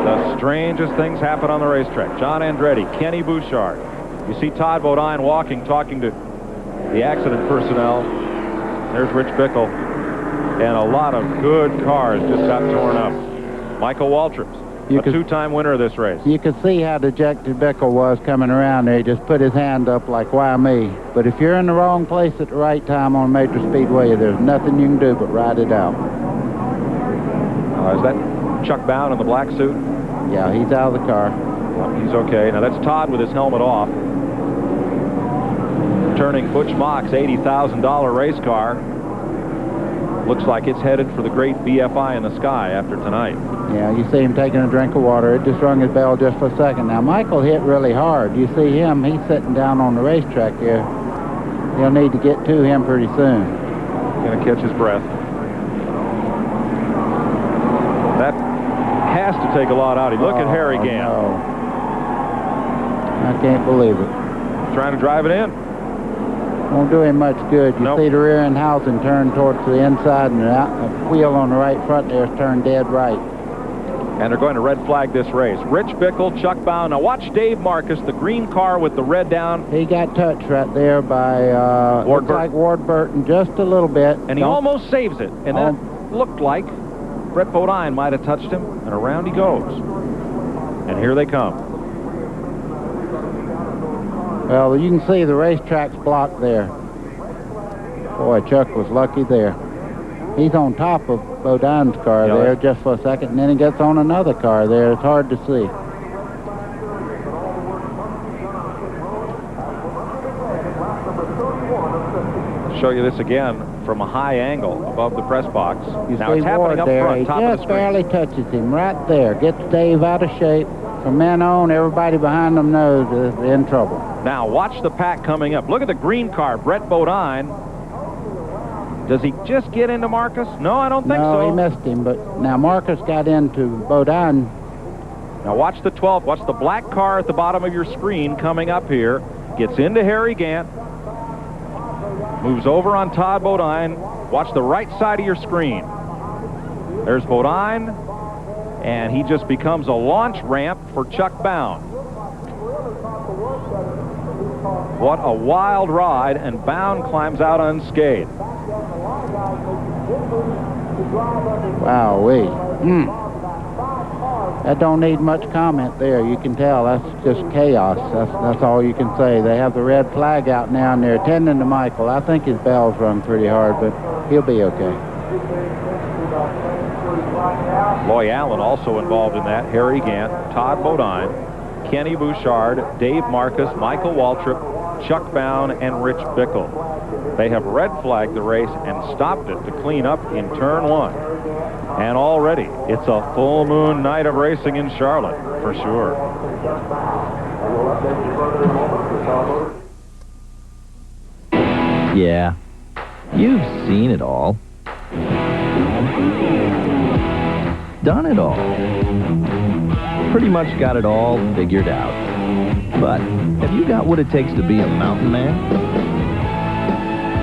Speaker 1: the strangest things happen on the racetrack. John Andretti, Kenny Bouchard. You see Todd Bodine walking, talking to the accident personnel. There's Rich Bickle. And a lot of good cars just got torn up. Michael Waltrip, a 2-time winner of this race.
Speaker 4: You could see how dejected Bickle was coming around there. He just put his hand up like, why me? But if you're in the wrong place at the right time on a major speedway, there's nothing you can do but ride it out.
Speaker 1: Is that Chuck Bound in the black suit?
Speaker 4: Yeah, he's out of the car.
Speaker 1: He's okay. Now, that's Todd with his helmet off. Turning Butch Mock's $80,000 race car. Looks like it's headed for the great BFI in the sky after tonight.
Speaker 4: Yeah, you see him taking a drink of water. It just rung his bell just for a second. Now, Michael hit really hard. You see him, he's sitting down on the racetrack here. You'll need to get to him pretty soon.
Speaker 1: Going to catch his breath. That has to take a lot out of him. Look at Harry Gant.
Speaker 4: No. I can't believe it.
Speaker 1: Trying to drive it in.
Speaker 4: Won't do him much good. You see the rear end housing turn towards the inside, and the wheel on the right front there is turned dead right.
Speaker 1: And they're going to red flag this race. Rich Bickle, Chuck Bound. Now watch Dave Marcus, the green car with the red down.
Speaker 4: He got touched right there by Ward Burton just a little bit.
Speaker 1: And he almost saves it. And then it looked like Brett Bodine might have touched him, and around he goes. And here they come.
Speaker 4: Well, you can see the racetrack's blocked there. Boy, Chuck was lucky there. He's on top of Bodine's car there just for a second, and then he gets on another car there. It's hard to see.
Speaker 1: Show you this again from a high angle above the press box. Now it's happening up front, top of the screen.
Speaker 4: He just barely touches him right there. Gets Dave out of shape. From then on, everybody behind them knows they're in trouble.
Speaker 1: Now watch the pack coming up. Look at the green car, Brett Bodine. Does he just get into Marcus? No, I don't think so.
Speaker 4: No, he missed him, but now Marcus got into Bodine.
Speaker 1: Now watch the 12th. Watch the black car at the bottom of your screen coming up here. Gets into Harry Gant. Moves over on Todd Bodine. Watch the right side of your screen. There's Bodine. And he just becomes a launch ramp for Chuck Bound. What a wild ride, and Bound climbs out unscathed.
Speaker 4: Wowee. That don't need much comment there. You can tell that's just chaos. That's all you can say. They have the red flag out now, and they're attending to Michael. I think his bell's rung pretty hard, but he'll be okay.
Speaker 1: Loy Allen also involved in that. Harry Gant, Todd Bodine, Kenny Bouchard, Dave Marcus, Michael Waltrip, Chuck Bound, and Rich Bickle. They have red flagged the race and stopped it to clean up in turn 1. And already, it's a full moon night of racing in Charlotte, for sure.
Speaker 18: Yeah, you've seen it all. Done it all. Pretty much got it all figured out. But have you got what it takes to be a mountain man?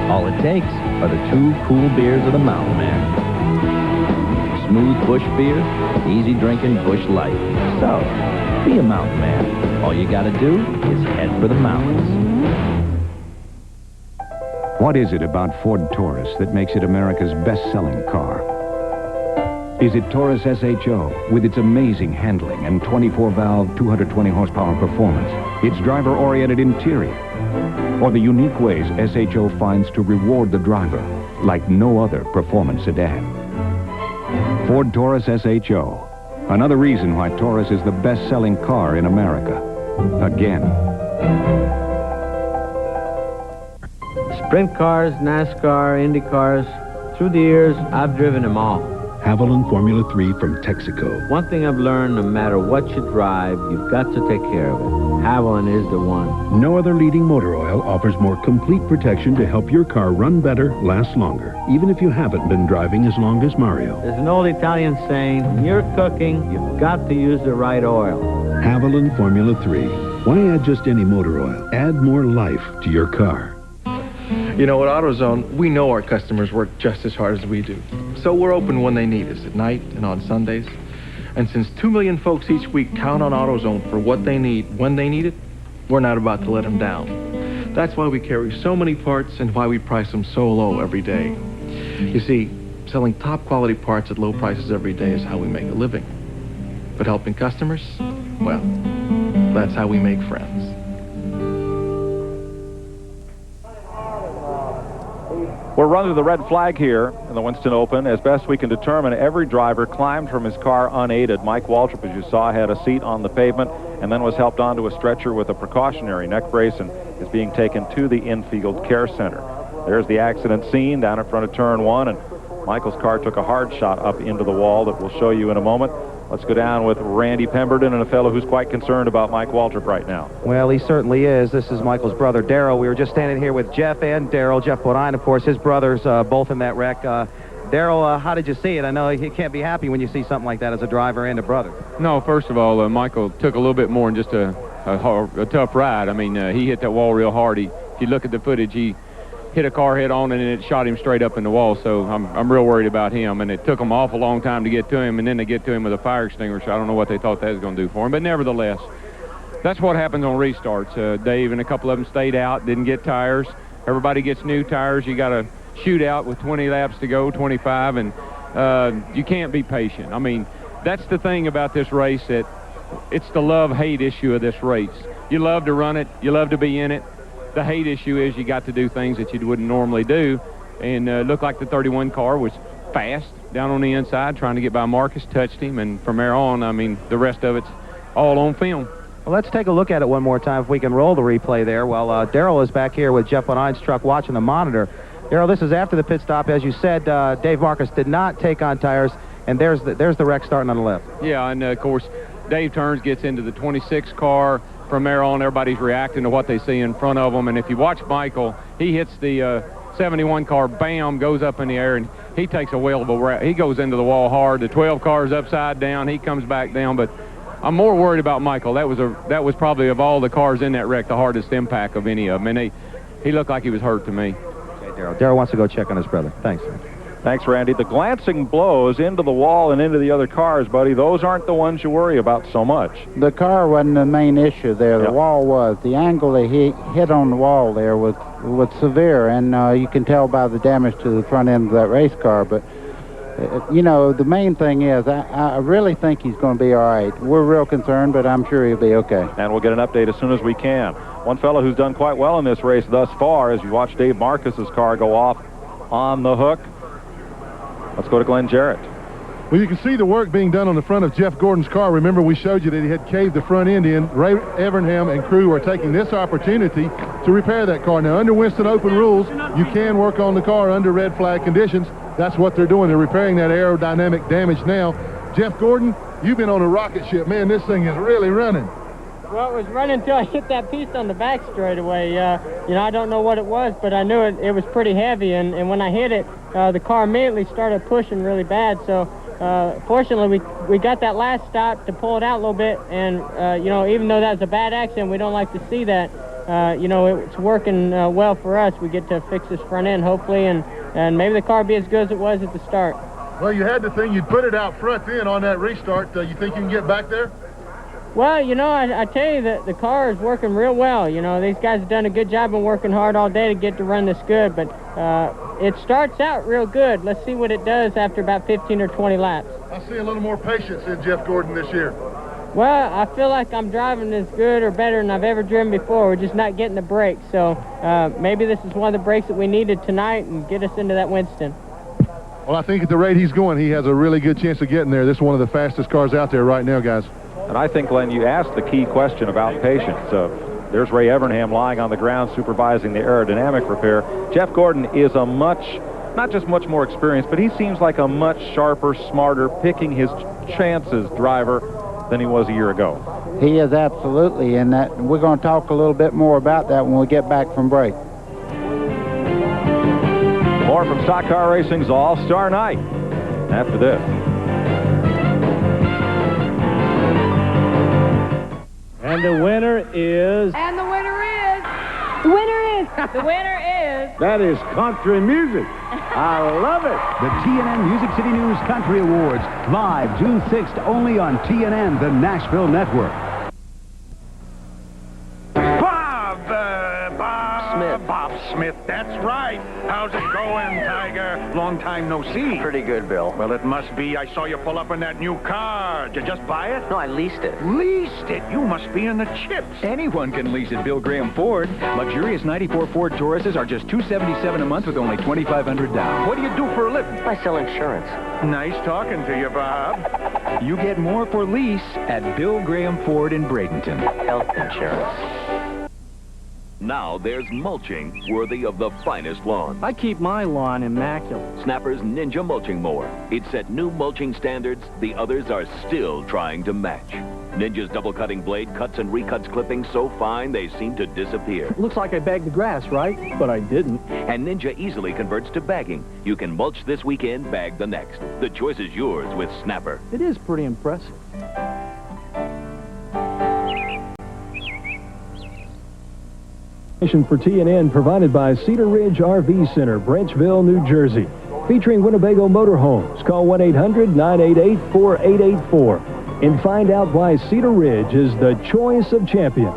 Speaker 18: All it takes are the 2 cool beers of the Mountain Man. Smooth Bush beer, easy drinking Bush Light. So, be a Mountain Man. All you gotta do is head for the mountains.
Speaker 23: What is it about Ford Taurus that makes it America's best-selling car? Is it Taurus SHO with its amazing handling and 24-valve, 220-horsepower performance, its driver-oriented interior, or the unique ways SHO finds to reward the driver like no other performance sedan? Ford Taurus SHO. Another reason why Taurus is the best-selling car in America. Again.
Speaker 2: Sprint cars, NASCAR, Indy cars. Through the years, I've driven them all.
Speaker 23: Haviland Formula 3 from Texaco.
Speaker 2: One thing I've learned, no matter what you drive, you've got to take care of it. Haviland is the one.
Speaker 23: No other leading motor oil offers more complete protection to help your car run better, last longer, even if you haven't been driving as long as Mario.
Speaker 2: There's an old Italian saying, when you're cooking, you've got to use the right oil.
Speaker 23: Haviland Formula 3. Why add just any motor oil? Add more life to your car.
Speaker 5: You know, at AutoZone, we know our customers work just as hard as we do. So we're open when they need us, at night and on Sundays. And since 2 million folks each week count on AutoZone for what they need, when they need it, we're not about to let them down. That's why we carry so many parts and why we price them so low every day. You see, selling top quality parts at low prices every day is how we make a living. But helping customers, well, that's how we make friends.
Speaker 1: We're running to the red flag here in the Winston Open. As best we can determine, every driver climbed from his car unaided. Mike Waltrip, as you saw, had a seat on the pavement and then was helped onto a stretcher with a precautionary neck brace and is being taken to the infield care center. There's the accident scene down in front of turn 1, and Michael's car took a hard shot up into the wall that we'll show you in a moment. Let's go down with Randy Pemberton and a fellow who's quite concerned about Mike Waltrip right now.
Speaker 13: Well, he certainly is. This is Michael's brother, Darrell. We were just standing here with Jeff and Darrell. Jeff Bodine, of course, his brothers, both in that wreck. Darrell, how did you see it? I know you can't be happy when you see something like that as a driver and a brother.
Speaker 6: No, first of all, Michael took a little bit more than just a tough ride. I mean, he hit that wall real hard. If you look at the footage, he hit a car head on and it shot him straight up in the wall. So I'm real worried about him. And it took them an awful long time to get to him, and then they get to him with a fire extinguisher. I don't know what they thought that was going to do for him, but nevertheless, that's what happens on restarts. Dave and a couple of them stayed out, didn't get tires. Everybody gets new tires. You got to shoot out with 20 laps to go, 25, and you can't be patient. I mean, that's the thing about this race, that it's the love-hate issue of this race. You love to run it. You love to be in it. The hate issue is you got to do things that you wouldn't normally do, and looked like the 31 car was fast down on the inside trying to get by Marcus, touched him, and from there on, I mean, the rest of it's all on film.
Speaker 13: Well, let's take a look at it one more time if we can roll the replay there. Well, Darrell is back here with Jeff Bonine's truck watching the monitor. Darrell, this is after the pit stop. As you said, Dave Marcus did not take on tires, and there's the wreck starting on the left.
Speaker 6: Yeah, and of course, Dave turns, gets into the 26 car. From there on, everybody's reacting to what they see in front of them. And if you watch Michael, he hits the 71 car, bam, goes up in the air, and he takes a whale of a wreck. He goes into the wall hard. The 12 car's upside down. He comes back down. But I'm more worried about Michael. That was probably, of all the cars in that wreck, the hardest impact of any of them. And he looked like he was hurt to me.
Speaker 13: Okay, Darrell. Darrell wants to go check on his brother. Thanks.
Speaker 1: Thanks, Randy. The glancing blows into the wall and into the other cars, buddy, those aren't the ones you worry about so much.
Speaker 4: The car wasn't the main issue there. The wall was. The angle that he hit on the wall there was severe, and you can tell by the damage to the front end of that race car. But, you know, the main thing is I really think he's going to be all right. We're real concerned, but I'm sure he'll be okay.
Speaker 1: And we'll get an update as soon as we can. One fellow who's done quite well in this race thus far, as you watch Dave Marcus's car go off on the hook. Let's go to Glenn Jarrett.
Speaker 3: Well, you can see the work being done on the front of Jeff Gordon's car. Remember, we showed you that he had caved the front end in. Ray Evernham and crew are taking this opportunity to repair that car. Now, under Winston Open rules, you can work on the car under red flag conditions. That's what they're doing. They're repairing that aerodynamic damage now. Jeff Gordon, you've been on a rocket ship. Man, this thing is really running.
Speaker 7: Well, it was running until I hit that piece on the back straight away. You know, I don't know what it was, but I knew it was pretty heavy, and when I hit it, the car immediately started pushing really bad. So, fortunately, we got that last stop to pull it out a little bit, and, you know, even though that was a bad accident, we don't like to see that. you know, it's working well for us. We get to fix this front end, hopefully, and maybe the car will be as good as it was at the start.
Speaker 3: Well, you had the thing, you'd put it out front then on that restart. You think you can get back there?
Speaker 7: Well, you know, I tell you that the car is working real well. You know, these guys have done a good job and working hard all day to get to run this good, but it starts out real good. Let's see what it does after about 15 or 20 laps.
Speaker 3: I see a little more patience in Jeff Gordon this year.
Speaker 7: Well, I feel like I'm driving as good or better than I've ever driven before. We're just not getting the brakes. So maybe this is one of the brakes that we needed tonight and get us into that Winston.
Speaker 3: Well, I think at the rate he's going, he has a really good chance of getting there. This is one of the fastest cars out there right now, guys.
Speaker 1: And I think, Glenn, you asked the key question about patience. There's Ray Evernham lying on the ground supervising the aerodynamic repair. Jeff Gordon is a not just much more experienced, but he seems like a much sharper, smarter, picking his chances driver than he was a year ago.
Speaker 4: He is absolutely in that. We're going to talk a little bit more about that when we get back from break.
Speaker 1: More from Stock Car Racing's All-Star Night after this.
Speaker 8: And the winner is...
Speaker 9: And the winner is... The winner is... The winner is...
Speaker 28: That is country music. I love it.
Speaker 23: The TNN Music City News Country Awards, live June 6th, only on TNN, the Nashville Network.
Speaker 28: Bob Smith, that's right. How's it going, Tiger? Long time no see.
Speaker 10: Pretty good, Bill.
Speaker 28: Well, it must be. I saw you pull up in that new car. Did you just buy it?
Speaker 10: No, I leased it.
Speaker 28: Leased it? You must be in the chips.
Speaker 11: Anyone can lease at Bill Graham Ford. Luxurious 94 Ford Tauruses are just $277 a month with only $2,500 down.
Speaker 28: What do you do for a living?
Speaker 10: I sell insurance.
Speaker 28: Nice talking to you, Bob.
Speaker 11: You get more for lease at Bill Graham Ford in Bradenton.
Speaker 10: Health insurance.
Speaker 12: Now there's mulching worthy of the finest lawn.
Speaker 14: I keep my lawn immaculate.
Speaker 12: Snapper's Ninja Mulching Mower. It set new mulching standards the others are still trying to match. Ninja's double-cutting blade cuts and recuts clippings so fine they seem to disappear.
Speaker 14: Looks like I bagged the grass, right? But I didn't.
Speaker 12: And Ninja easily converts to bagging. You can mulch this weekend, bag the next. The choice is yours with Snapper.
Speaker 14: It is pretty impressive.
Speaker 21: For TNN provided by Cedar Ridge RV Center, Branchville, New Jersey. Featuring Winnebago Motorhomes. Call 1-800-988-4884 and find out why Cedar Ridge is the choice of champions.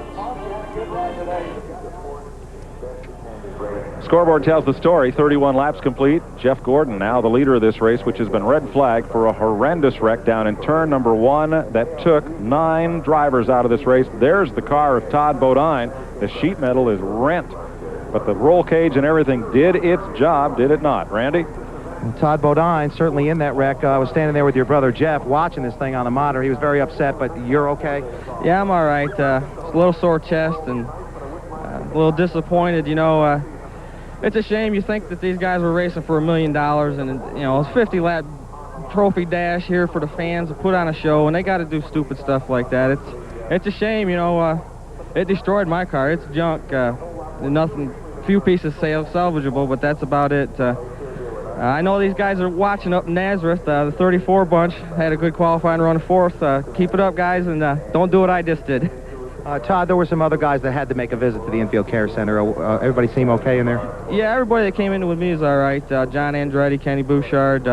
Speaker 1: Scoreboard tells the story. 31 laps complete. Jeff Gordon now the leader of this race, which has been red flagged for a horrendous wreck down in turn number 1 that took 9 drivers out of this race. There's the car of Todd Bodine. The sheet metal is rent, but the roll cage and everything did its job, did it not? Randy?
Speaker 13: Todd Bodine certainly in that wreck. I was standing there with your brother Jeff watching this thing on the monitor. He was very upset, but you're okay?
Speaker 15: Yeah, I'm all right. It's a little sore chest and a little disappointed. You know, it's a shame. You think that these guys were racing for $1 million, and you know, it's 50-lap trophy dash here for the fans to put on a show, and they got to do stupid stuff like that. It's a shame. You know, it destroyed my car. It's junk. Nothing. Few pieces salvageable, but that's about it. I know these guys are watching up in Nazareth. The 34 bunch had a good qualifying run fourth. Keep it up, guys, and don't do what I just did.
Speaker 13: Todd, there were some other guys that had to make a visit to the infield care center. Everybody seem okay in there?
Speaker 15: Yeah, everybody that came in with me is all right. John Andretti, Kenny Bouchard,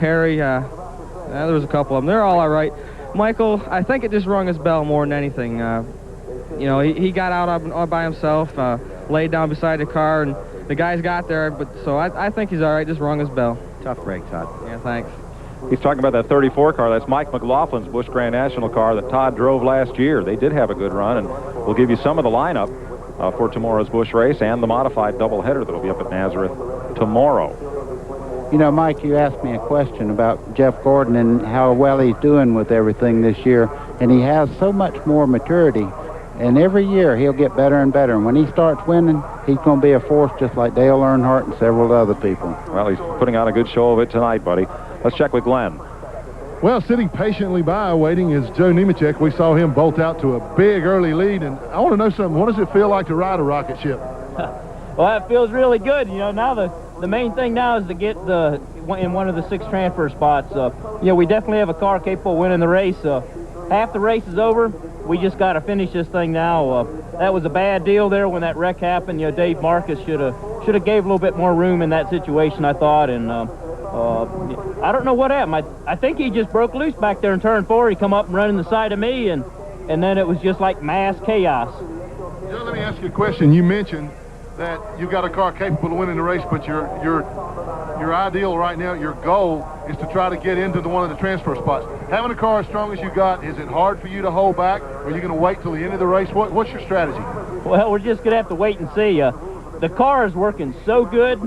Speaker 15: Harry. There was a couple of them. They're all right. Michael, I think it just rung his bell more than anything. You know, he got out all by himself, laid down beside the car, and the guys got there. But so I think he's all right. Just rung his bell.
Speaker 13: Tough break, Todd.
Speaker 15: Yeah, thanks.
Speaker 1: He's talking about that 34 car. That's Mike McLaughlin's Busch Grand National car that Todd drove last year. They did have a good run, and we'll give you some of the lineup for tomorrow's Busch race and the modified doubleheader that will be up at Nazareth tomorrow.
Speaker 4: You know, Mike, you asked me a question about Jeff Gordon and how well he's doing with everything this year, and he has so much more maturity. And every year he'll get better and better. And when he starts winning, he's going to be a force just like Dale Earnhardt and several other people.
Speaker 1: Well, he's putting on a good show of it tonight, buddy. Let's check with Glenn.
Speaker 3: Well, sitting patiently by waiting is Joe Nemechek. We saw him bolt out to a big early lead. And I want to know something. What does it feel like to ride a rocket ship?
Speaker 19: Well, it feels really good. You know, now the main thing now is to get in one of the 6 transfer spots. You know, we definitely have a car capable of winning the race. Half the race is over. We just got to finish this thing now. that was a bad deal there when that wreck happened. You know, Dave Marcus should have gave a little bit more room in that situation, I thought. And I don't know what happened. I think he just broke loose back there in turn 4. He come up and running the side of me, and then it was just like mass chaos.
Speaker 3: Joe, let me ask you a question. You mentioned that you've got a car capable of winning the race, but your ideal right now, your goal is to try to get into one of the transfer spots. Having a car as strong as you got, is it hard for you to hold back? Or are you going to wait till the end of the race? What's your strategy?
Speaker 19: Well, we're just going to have to wait and see. The car is working so good.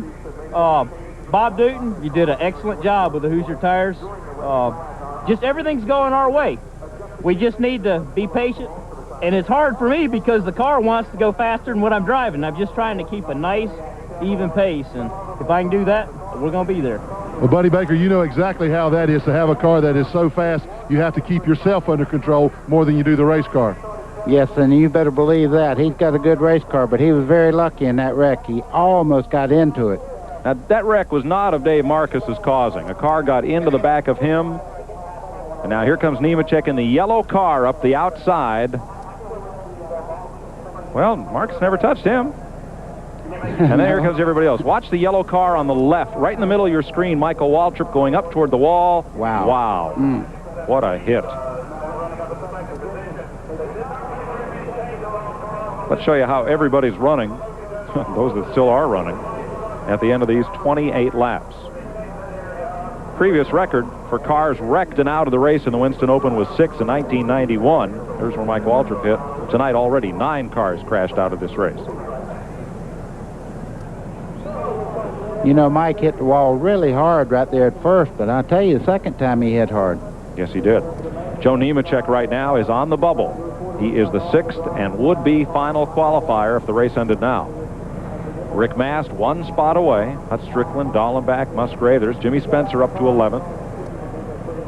Speaker 19: Bob Dutton, you did an excellent job with the Hoosier tires. Just everything's going our way. We just need to be patient. And it's hard for me because the car wants to go faster than what I'm driving. I'm just trying to keep a nice, even pace. And if I can do that, we're going to be there.
Speaker 3: Well, Buddy Baker, you know exactly how that is to have a car that is so fast, you have to keep yourself under control more than you do the race car.
Speaker 4: Yes, and you better believe that. He's got a good race car, but he was very lucky in that wreck. He almost got into it.
Speaker 1: Now, that wreck was not of Dave Marcus's causing. A car got into the back of him. And now here comes Nemechek in the yellow car up the outside. Well, Marcus never touched him. And then here comes everybody else. Watch the yellow car on the left, right in the middle of your screen. Michael Waltrip going up toward the wall.
Speaker 4: Wow.
Speaker 1: Wow. What a hit. Let's show you how everybody's running, those that still are running, at the end of these 28 laps. Previous record for cars wrecked and out of the race in the Winston Open was 6 in 1991. There's where Mike Waltrip hit. Tonight already 9 cars crashed out of this race.
Speaker 4: You know, Mike hit the wall really hard right there at first, but I'll tell you, the second time he hit hard.
Speaker 1: Yes, he did. Joe Nemechek right now is on the bubble. He is the 6th and would-be final qualifier if the race ended now. Rick Mast 1 spot away. That's Strickland, Dallenbach, Musgrave. There's Jimmy Spencer up to 11th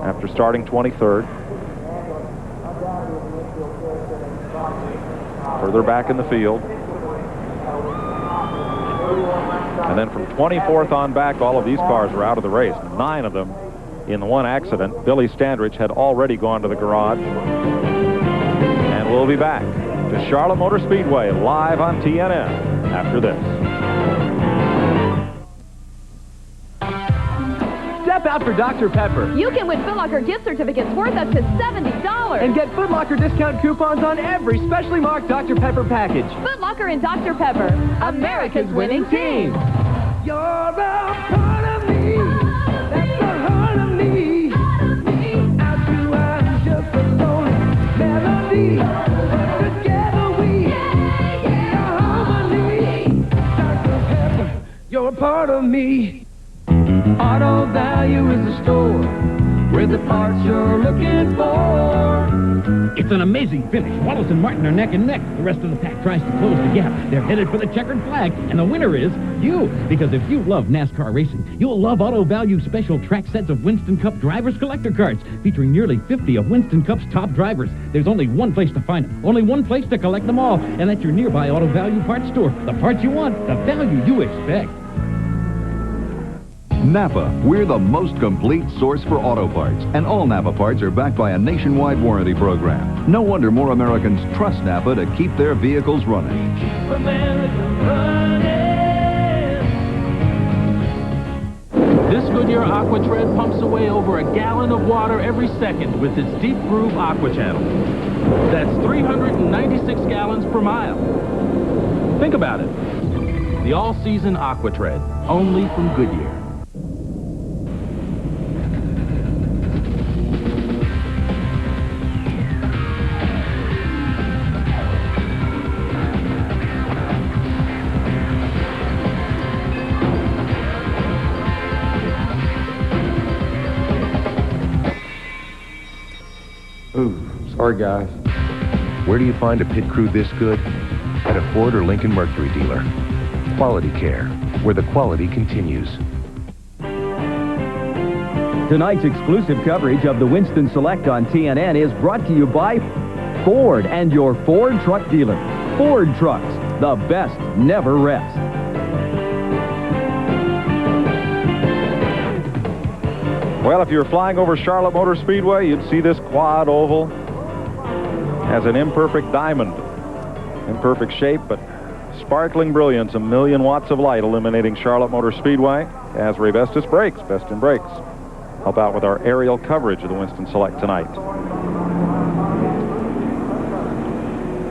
Speaker 1: after starting 23rd. Further back in the field. And then from 24th on back, all of these cars were out of the race. 9 of them in the one accident. Billy Standridge had already gone to the garage. And we'll be back to Charlotte Motor Speedway live on TNN after this.
Speaker 11: Step out for Dr. Pepper.
Speaker 9: You can win Foot Locker gift certificates worth up to $70.
Speaker 11: And get Foot Locker discount coupons on every specially marked Dr. Pepper package.
Speaker 9: Foot Locker and Dr. Pepper, America's winning team.
Speaker 16: You're a part of me. That's the heart of me. Out to I'm just a lonely melody. Together we are harmony. Dr. Pepper, you're a part of me. Auto Value is the store where the parts you're looking for.
Speaker 17: It's an amazing finish. Wallace and Martin are neck and neck. The rest of the pack tries to close the gap. They're headed for the checkered flag, and the winner is you. Because if you love NASCAR racing, you'll love Auto Value special track sets of Winston Cup Drivers Collector Cards featuring nearly 50 of Winston Cup's top drivers. There's only one place to find them, only one place to collect them all, and that's your nearby Auto Value parts store. The parts you want, the value you expect.
Speaker 20: Napa, we're the most complete source for auto parts, and all Napa parts are backed by a nationwide warranty program. No wonder more Americans trust Napa to keep their vehicles running.
Speaker 22: This Goodyear Aqua Tread pumps away over a gallon of water every second with its Deep Groove Aqua Channel. That's 396 gallons per mile. Think about it. The all-season Aqua Tread, only from Goodyear.
Speaker 24: Sorry, guys. Where do you find a pit crew this good? At a Ford or Lincoln Mercury dealer. Quality care, where the quality continues.
Speaker 11: Tonight's exclusive coverage of the Winston Select on TNN is brought to you by Ford and your Ford truck dealer. Ford Trucks, the best never rest.
Speaker 1: Well, if you were flying over Charlotte Motor Speedway, you'd see this quad oval as an imperfect diamond. Imperfect shape, but sparkling brilliance. 1,000,000 watts of light illuminating Charlotte Motor Speedway. As Ray Bestis brakes, Best in Brakes. Help out with our aerial coverage of the Winston Select tonight.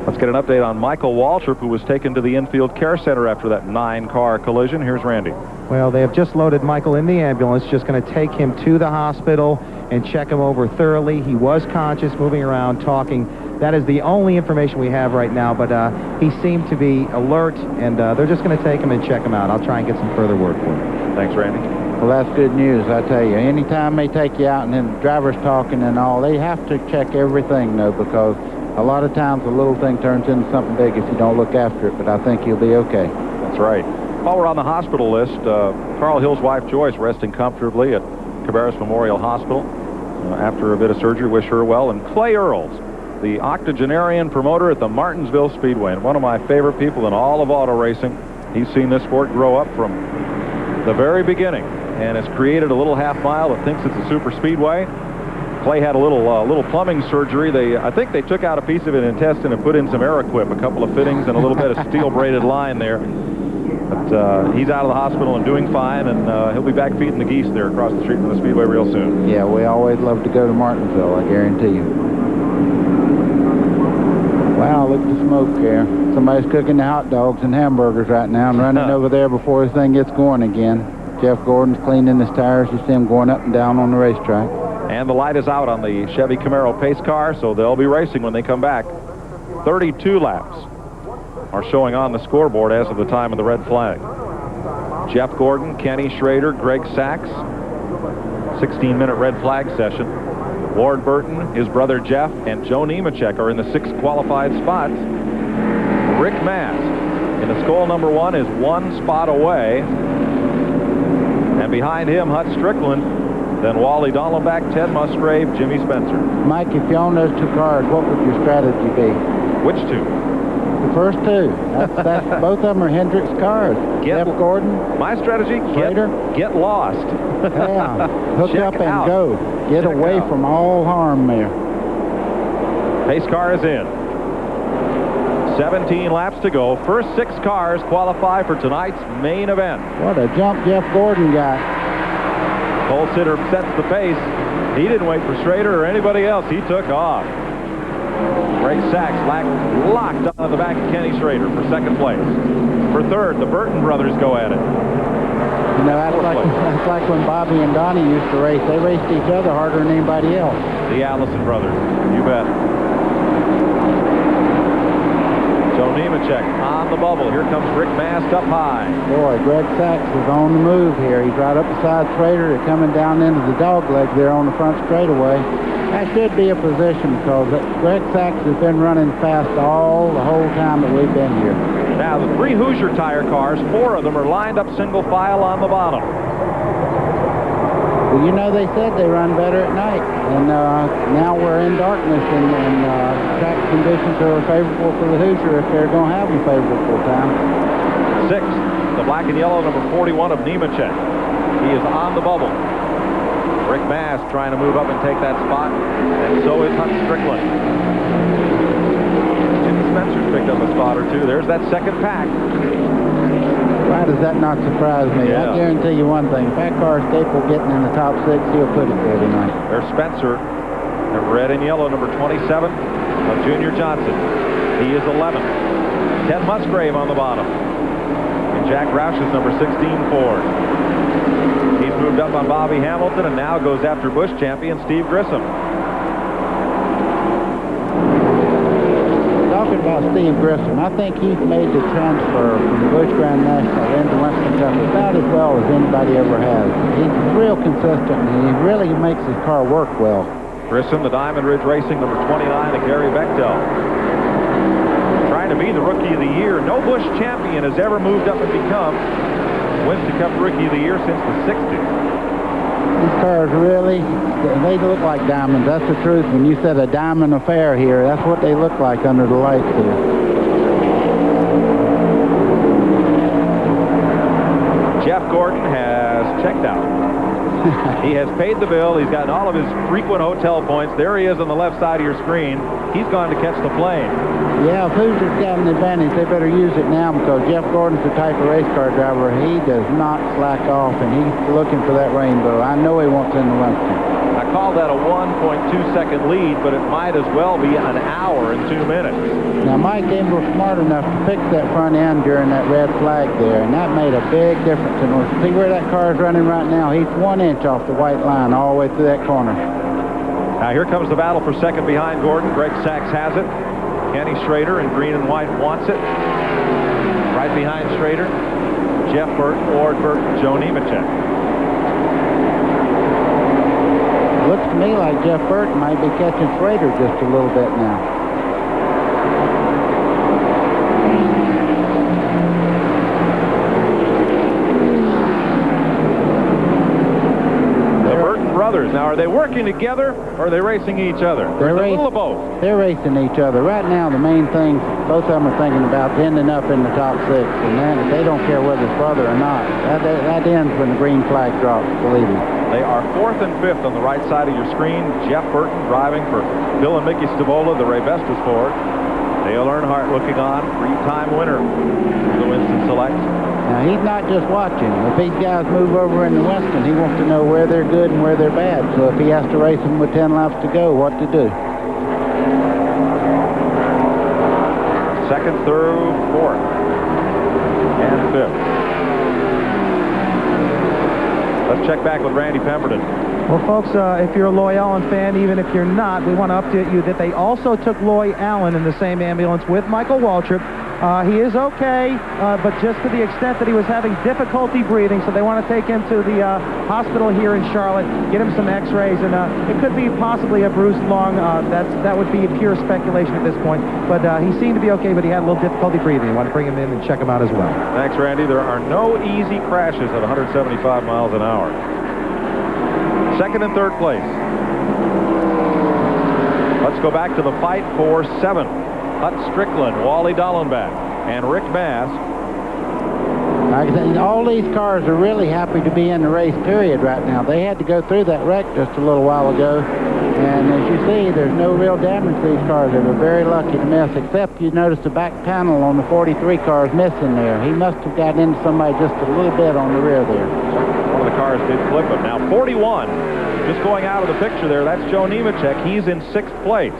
Speaker 1: Let's get an update on Michael Waltrip, who was taken to the infield care center after that 9-car collision. Here's Randy.
Speaker 13: Well, they have just loaded Michael in the ambulance, just going to take him to the hospital and check him over thoroughly. He was conscious, moving around, talking. That is the only information we have right now, but he seemed to be alert, and they're just going to take him and check him out. I'll try and get some further word for him.
Speaker 1: Thanks, Randy.
Speaker 4: Well, that's good news, I tell you. Anytime they take you out and then the driver's talking and all, they have to check everything, though, because a lot of times a little thing turns into something big if you don't look after it, but I think he'll be okay.
Speaker 1: That's right. While we're on the hospital list, Carl Hill's wife, Joyce, resting comfortably at Cabarrus Memorial Hospital after a bit of surgery. Wish her well. And Clay Earls, the octogenarian promoter at the Martinsville Speedway, and one of my favorite people in all of auto racing. He's seen this sport grow up from the very beginning and has created a little half mile that thinks it's a super speedway. Clay had a little plumbing surgery. I think they took out a piece of an intestine and put in some Air-Equip, a couple of fittings and a little bit of steel braided line there. But he's out of the hospital and doing fine, and he'll be back feeding the geese there across the street from the speedway real soon.
Speaker 4: Yeah, we always love to go to Martinsville, I guarantee you. Wow, look at the smoke there. Somebody's cooking the hot dogs and hamburgers right now and running over there before this thing gets going again. Jeff Gordon's cleaning his tires. You see him going up and down on the racetrack.
Speaker 1: And the light is out on the Chevy Camaro pace car, so they'll be racing when they come back. 32 laps are showing on the scoreboard as of the time of the red flag. Jeff Gordon, Kenny Schrader, Greg Sachs. 16-minute red flag session. Ward Burton, his brother Jeff, and Joe Nemechek are in the 6 qualified spots. Rick Mast in the Skoal number 1 is 1 spot away. And behind him, Hut Strickland, then Wally Dollenbach, Ted Musgrave, Jimmy Spencer.
Speaker 4: Mike, if you own those 2 cars, what would your strategy be?
Speaker 1: Which 2?
Speaker 4: The first 2. That's both of them are Hendricks cars. Jeff Gordon.
Speaker 1: My strategy, get lost.
Speaker 4: Yeah, hook
Speaker 1: Check
Speaker 4: up and
Speaker 1: out.
Speaker 4: go. Get
Speaker 1: Check
Speaker 4: away
Speaker 1: out.
Speaker 4: from all harm there.
Speaker 1: Pace car is in. 17 laps to go. First 6 cars qualify for tonight's main event.
Speaker 4: What a jump Jeff Gordon got.
Speaker 1: Cole Sitter sets the pace. He didn't wait for Schrader or anybody else. He took off. Greg Sachs locked on the back of Kenny Schrader for second place. For third, the Burton brothers go at it.
Speaker 4: You know, that's like when Bobby and Donnie used to race. They raced each other harder than anybody else.
Speaker 1: The Allison brothers, you bet. Joe Nemechek on the bubble. Here comes Rick Mast up high.
Speaker 4: Boy, Greg Sachs is on the move here. He's right up beside Schrader. They're coming down into the dog leg there on the front straightaway. That should be a position because Greg Sachs has been running fast the whole time that we've been here.
Speaker 1: Now, the 3 Hoosier tire cars, 4 of them are lined up single file on the bottom.
Speaker 4: Well, you know, they said they run better at night. And now we're in darkness, and track conditions are favorable for the Hoosier if they're going to have them favorable time.
Speaker 1: 6th, the black and yellow number 41 of Nemechek. He is on the bubble. Rick Mast trying to move up and take that spot, and so is Hut Strickland. Jimmy Spencer's picked up a spot or 2. There's that second pack.
Speaker 4: Why does that not surprise me?
Speaker 1: Yeah.
Speaker 4: I guarantee you one thing. If that car's capable of getting in the top 6, he'll put it there tonight.
Speaker 1: There's Spencer, the red and yellow number 27 of Junior Johnson. He is 11th. Ted Musgrave on the bottom. And Jack Roush's number 16 Ford. He's moved up on Bobby Hamilton and now goes after Busch champion Steve Grissom.
Speaker 4: Talking about Steve Grissom, I think he's made the transfer from the Busch Grand National into Winston Cup about as well as anybody ever has. He's real consistent, and he really makes his car work well.
Speaker 1: Grissom, the Diamond Ridge Racing number 29 of Gary Bechtel. Trying to be the Rookie of the Year. No Busch champion has ever moved up and become Winston Cup Rookie of the Year since the 60s.
Speaker 4: These cars really, they look like diamonds. That's the truth. When you said a diamond affair here, that's what they look like under the lights here.
Speaker 1: Jeff Gordon has checked out. He has paid the bill. He's gotten all of his frequent hotel points. There he is on the left side of your screen. He's gone to catch the plane.
Speaker 4: Yeah, if Hoosier's got an advantage, they better use it now because Jeff Gordon's the type of race car driver. He does not slack off, and he's looking for that rainbow. I know he wants in the Winston.
Speaker 1: I call that a 1.2-second lead, but it might as well be an hour and 2 minutes.
Speaker 4: Now, Mike Engel was smart enough to fix that front end during that red flag there, and that made a big difference. And see where that car is running right now? He's 1 inch off the white line all the way through that corner.
Speaker 1: Now here comes the battle for second behind Gordon. Greg Sachs has it. Kenny Schrader in green and white wants it. Right behind Schrader, Jeff Burton, Ward Burton, Joe Nemechek.
Speaker 4: Looks to me like Jeff Burton might be catching Schrader just a little bit now.
Speaker 1: The Burton brothers. Now, are they working together or are they racing each other?
Speaker 4: They're
Speaker 1: a little of both.
Speaker 4: They're racing each other. Right now, the main thing both of them are thinking about ending up in the top 6, and then they don't care whether it's brother or not. That ends when the green flag drops, believe me.
Speaker 1: They are 4th and 5th on the right side of your screen. Jeff Burton driving for Bill and Mickey Stavola, the Ray Vestas Ford. Dale Earnhardt looking on, 3-time winner of the Winston Select.
Speaker 4: Now, he's not just watching. If these guys move over in the Winston, he wants to know where they're good and where they're bad. So if he has to race them with 10 laps to go, what to do.
Speaker 1: 2nd through 4th and 5th. Let's check back with Randy Pemberton.
Speaker 13: Well, folks, if you're a Loy Allen fan, even if you're not, we want to update you that they also took Loy Allen in the same ambulance with Michael Waltrip. He is okay, but just to the extent that he was having difficulty breathing, so they want to take him to the hospital here in Charlotte, get him some x-rays, and it could be possibly a bruised lung. That would be pure speculation at this point, but he seemed to be okay, but he had a little difficulty breathing. I want to bring him in and check him out as well.
Speaker 1: Thanks, Randy. There are no easy crashes at 175 miles an hour. 2nd and 3rd place. Let's go back to the fight for 7th. Hut Strickland, Wally Dallenbach, and Rick Mask.
Speaker 4: Like I said, all these cars are really happy to be in the race period right now. They had to go through that wreck just a little while ago. And as you see, there's no real damage to these cars. They were very lucky to miss, except you notice the back panel on the 43 car is missing there. He must have gotten into somebody just a little bit on the rear there.
Speaker 1: One of the cars did flip him. Now 41, just going out of the picture there, that's Joe Nemechek. He's in 6th place.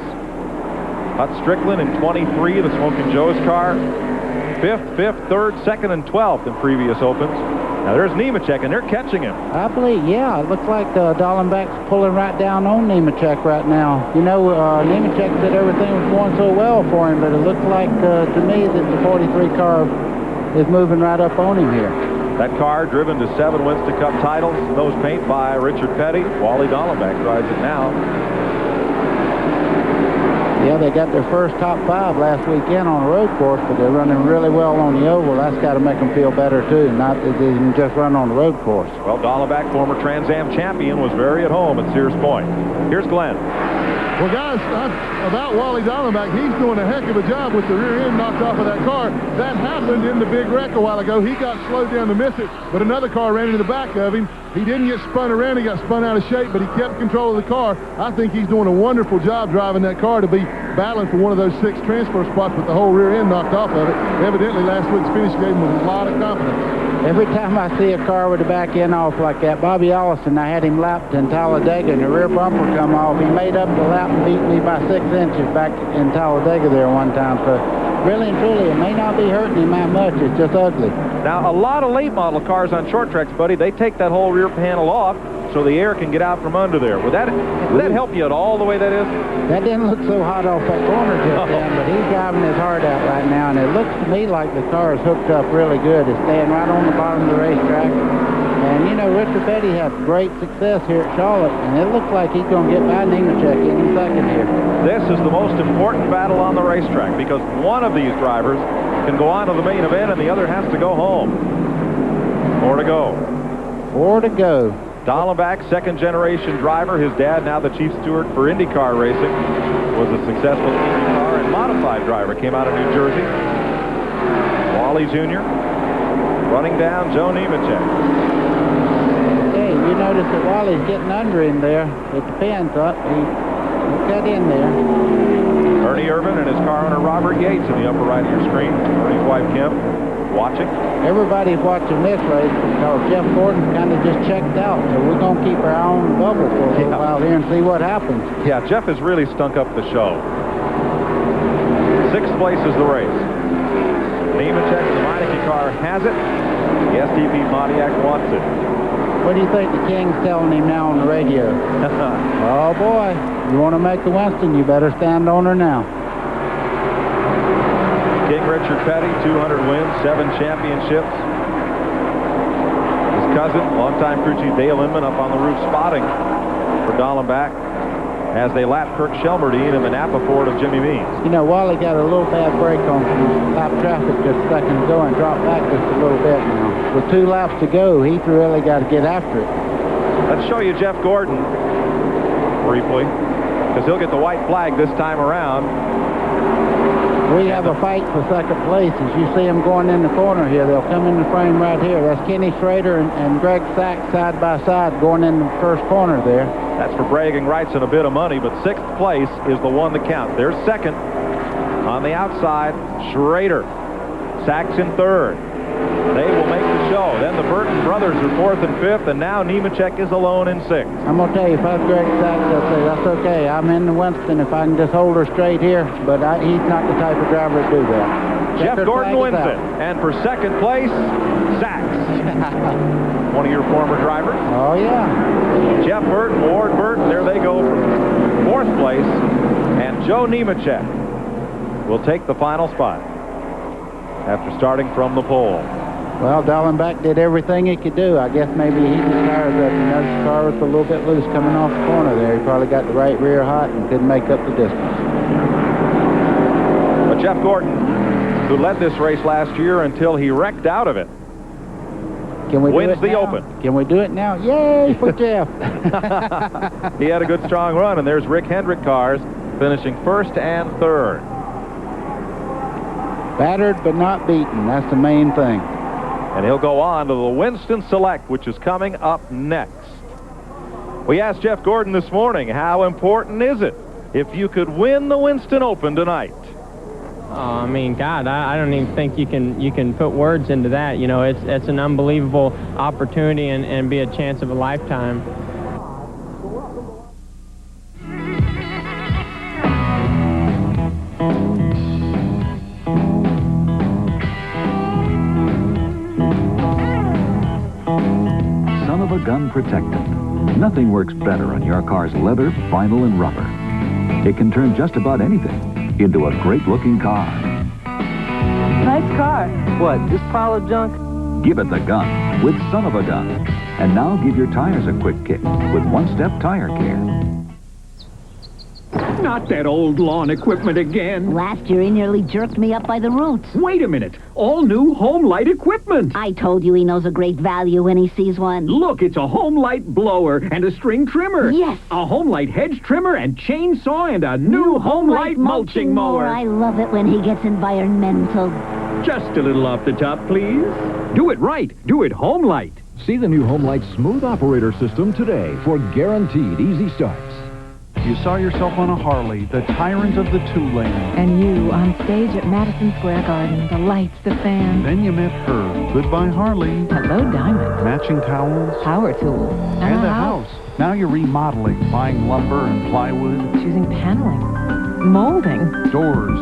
Speaker 1: Hut Strickland in 23, the Smokin' Joe's car. 5th, 3rd, 2nd, and 12th in previous opens. Now there's Nemechek, and they're catching him.
Speaker 4: I believe, yeah, it looks like Dallenbach's pulling right down on Nemechek right now. You know, Nemechek said everything was going so well for him, but it looks like to me that the 43 car is moving right up on him here.
Speaker 1: That car driven to 7 Winston Cup titles, nose paint by Richard Petty. Wally Dallenbach drives it now.
Speaker 4: Yeah, they got their first top 5 last weekend on a road course, but they're running really well on the oval. That's got to make them feel better, too, not that they can just run on the road course.
Speaker 1: Well, Dallenbach, former Trans Am champion, was very at home at Sears Point. Here's Glenn.
Speaker 3: Well, guys, about Wally Dallenbach, he's doing a heck of a job with the rear end knocked off of that car. That happened in the big wreck a while ago. He got slowed down to miss it, but another car ran into the back of him. He didn't get spun around. He got spun out of shape, but he kept control of the car. I think he's doing a wonderful job driving that car to be battling for one of those 6 transfer spots with the whole rear end knocked off of it. Evidently, last week's finish gave him a lot of confidence.
Speaker 4: Every time I see a car with the back end off like that, Bobby Allison, I had him lapped in Talladega, and the rear bumper come off. He made up the lap and beat me by 6 inches back in Talladega there one time. So really and truly, it may not be hurting him that much. It's just ugly.
Speaker 1: Now, a lot of late model cars on short tracks, buddy, they take that whole rear panel off so the air can get out from under there. Would that help you at all, the way that is?
Speaker 4: That didn't look so hot off that corner just then, but he's driving his heart out right now, and it looks to me like the car is hooked up really good. It's staying right on the bottom of the racetrack. And, you know, Richard Petty had great success here at Charlotte, and it looks like he's going to get by Nemechek in second here.
Speaker 1: This is the most important battle on the racetrack because one of these drivers can go on to the main event and the other has to go home. 4 to go.
Speaker 4: 4 to go.
Speaker 1: Dallenbach, second-generation driver. His dad, now the chief steward for IndyCar racing, was a successful IndyCar and modified driver. Came out of New Jersey. Wally Jr. running down Joe Nemechek.
Speaker 4: Hey, you notice that while he's getting under him there, it depends up. He cut in there.
Speaker 1: Ernie Irvin and his car owner Robert Yates in the upper right of your screen. Ernie's wife Kim watching.
Speaker 4: Everybody's watching this race because Jeff Gordon's kind of just checked out. So we're going to keep our eye on the bubble for a little while here and see what happens.
Speaker 1: Yeah, Jeff has really stunk up the show. 6th place is the race. Nemechek, the Meineke car has it. The STP Pontiac wants it.
Speaker 4: What do you think the King's telling him now on the radio? Oh, boy. You want to make the Winston, you better stand on her now.
Speaker 1: King Richard Petty, 200 wins, 7 championships. His cousin, longtime crew chief Dale Inman, up on the roof spotting for Dallenbach as they lap Kirk Shelmerdine in the Napa Ford of Jimmy Means.
Speaker 4: You know, Wally got a little bad break on some lap traffic just a second ago and dropped back just a little bit now. With 2 laps to go, he really got to get after it.
Speaker 1: Let's show you Jeff Gordon briefly, because he'll get the white flag this time around.
Speaker 4: We have a fight for second place. As you see them going in the corner here, they'll come in the frame right here. That's Kenny Schrader and Greg Sachs side by side going in the first corner there.
Speaker 1: That's for bragging rights and a bit of money, but 6th place is the one that counts. There's second. On the outside, Schrader. Sachs in third. They will make the show. Then the Burton brothers are 4th and 5th, and now Nemechek is alone in 6th.
Speaker 4: I'm going to tell you, if I was Greg Sachs, I'd say, that's okay. I'm in the Winston if I can just hold her straight here, but he's not the type of driver to do that.
Speaker 1: Jeff Gordon wins it. And for second place, Sachs. One of your former drivers.
Speaker 4: Oh, yeah.
Speaker 1: Jeff Burton, Ward Burton, there they go from 4th place. And Joe Nemechek will take the final spot after starting from the pole.
Speaker 4: Well, Dallenbach did everything he could do. I guess maybe he was tired that his car was a little bit loose coming off the corner there. He probably got the right rear hot and couldn't make up the distance.
Speaker 1: But Jeff Gordon, who led this race last year until he wrecked out of it, wins the Open.
Speaker 4: Can we do it now? Yay for Jeff!
Speaker 1: He had a good strong run, and there's Rick Hendrick cars finishing 1st and 3rd.
Speaker 4: Battered but not beaten. That's the main thing.
Speaker 1: And he'll go on to the Winston Select, which is coming up next. We asked Jeff Gordon this morning, how important is it if you could win the Winston Open tonight?
Speaker 2: Oh, I mean, God, I don't even think you can put words into that. You know, it's an unbelievable opportunity and be a chance of a lifetime.
Speaker 20: Son of a gun protectant. Nothing works better on your car's leather, vinyl, and rubber. It can turn just about anything into a great-looking car.
Speaker 9: Nice car.
Speaker 14: What, this pile of junk?
Speaker 20: Give it the gun with Son of a Gun. And now give your tires a quick kick with one-step tire care.
Speaker 17: Not that old lawn equipment again.
Speaker 5: Last year he nearly jerked me up by the roots.
Speaker 17: Wait a minute. All new Home Light equipment.
Speaker 5: I told you he knows a great value when he sees one.
Speaker 17: Look, it's a Home Light blower and a string trimmer.
Speaker 5: Yes.
Speaker 17: A Home Light hedge trimmer and chainsaw and a new Home Light mulching mower.
Speaker 5: I love it when he gets environmental.
Speaker 17: Just a little off the top, please. Do it right. Do it Home Light.
Speaker 6: See the new Home Light Smooth Operator System today for guaranteed easy starts.
Speaker 7: You saw yourself on a Harley, the tyrant of the two-lane.
Speaker 9: And you on stage at Madison Square Garden, the lights, the fans.
Speaker 7: Then you met her. Goodbye, Harley.
Speaker 9: Hello, Diamond.
Speaker 7: Matching towels.
Speaker 9: Power tools.
Speaker 7: And a house. Now you're remodeling, buying lumber and plywood.
Speaker 9: Choosing paneling. Molding.
Speaker 7: Doors.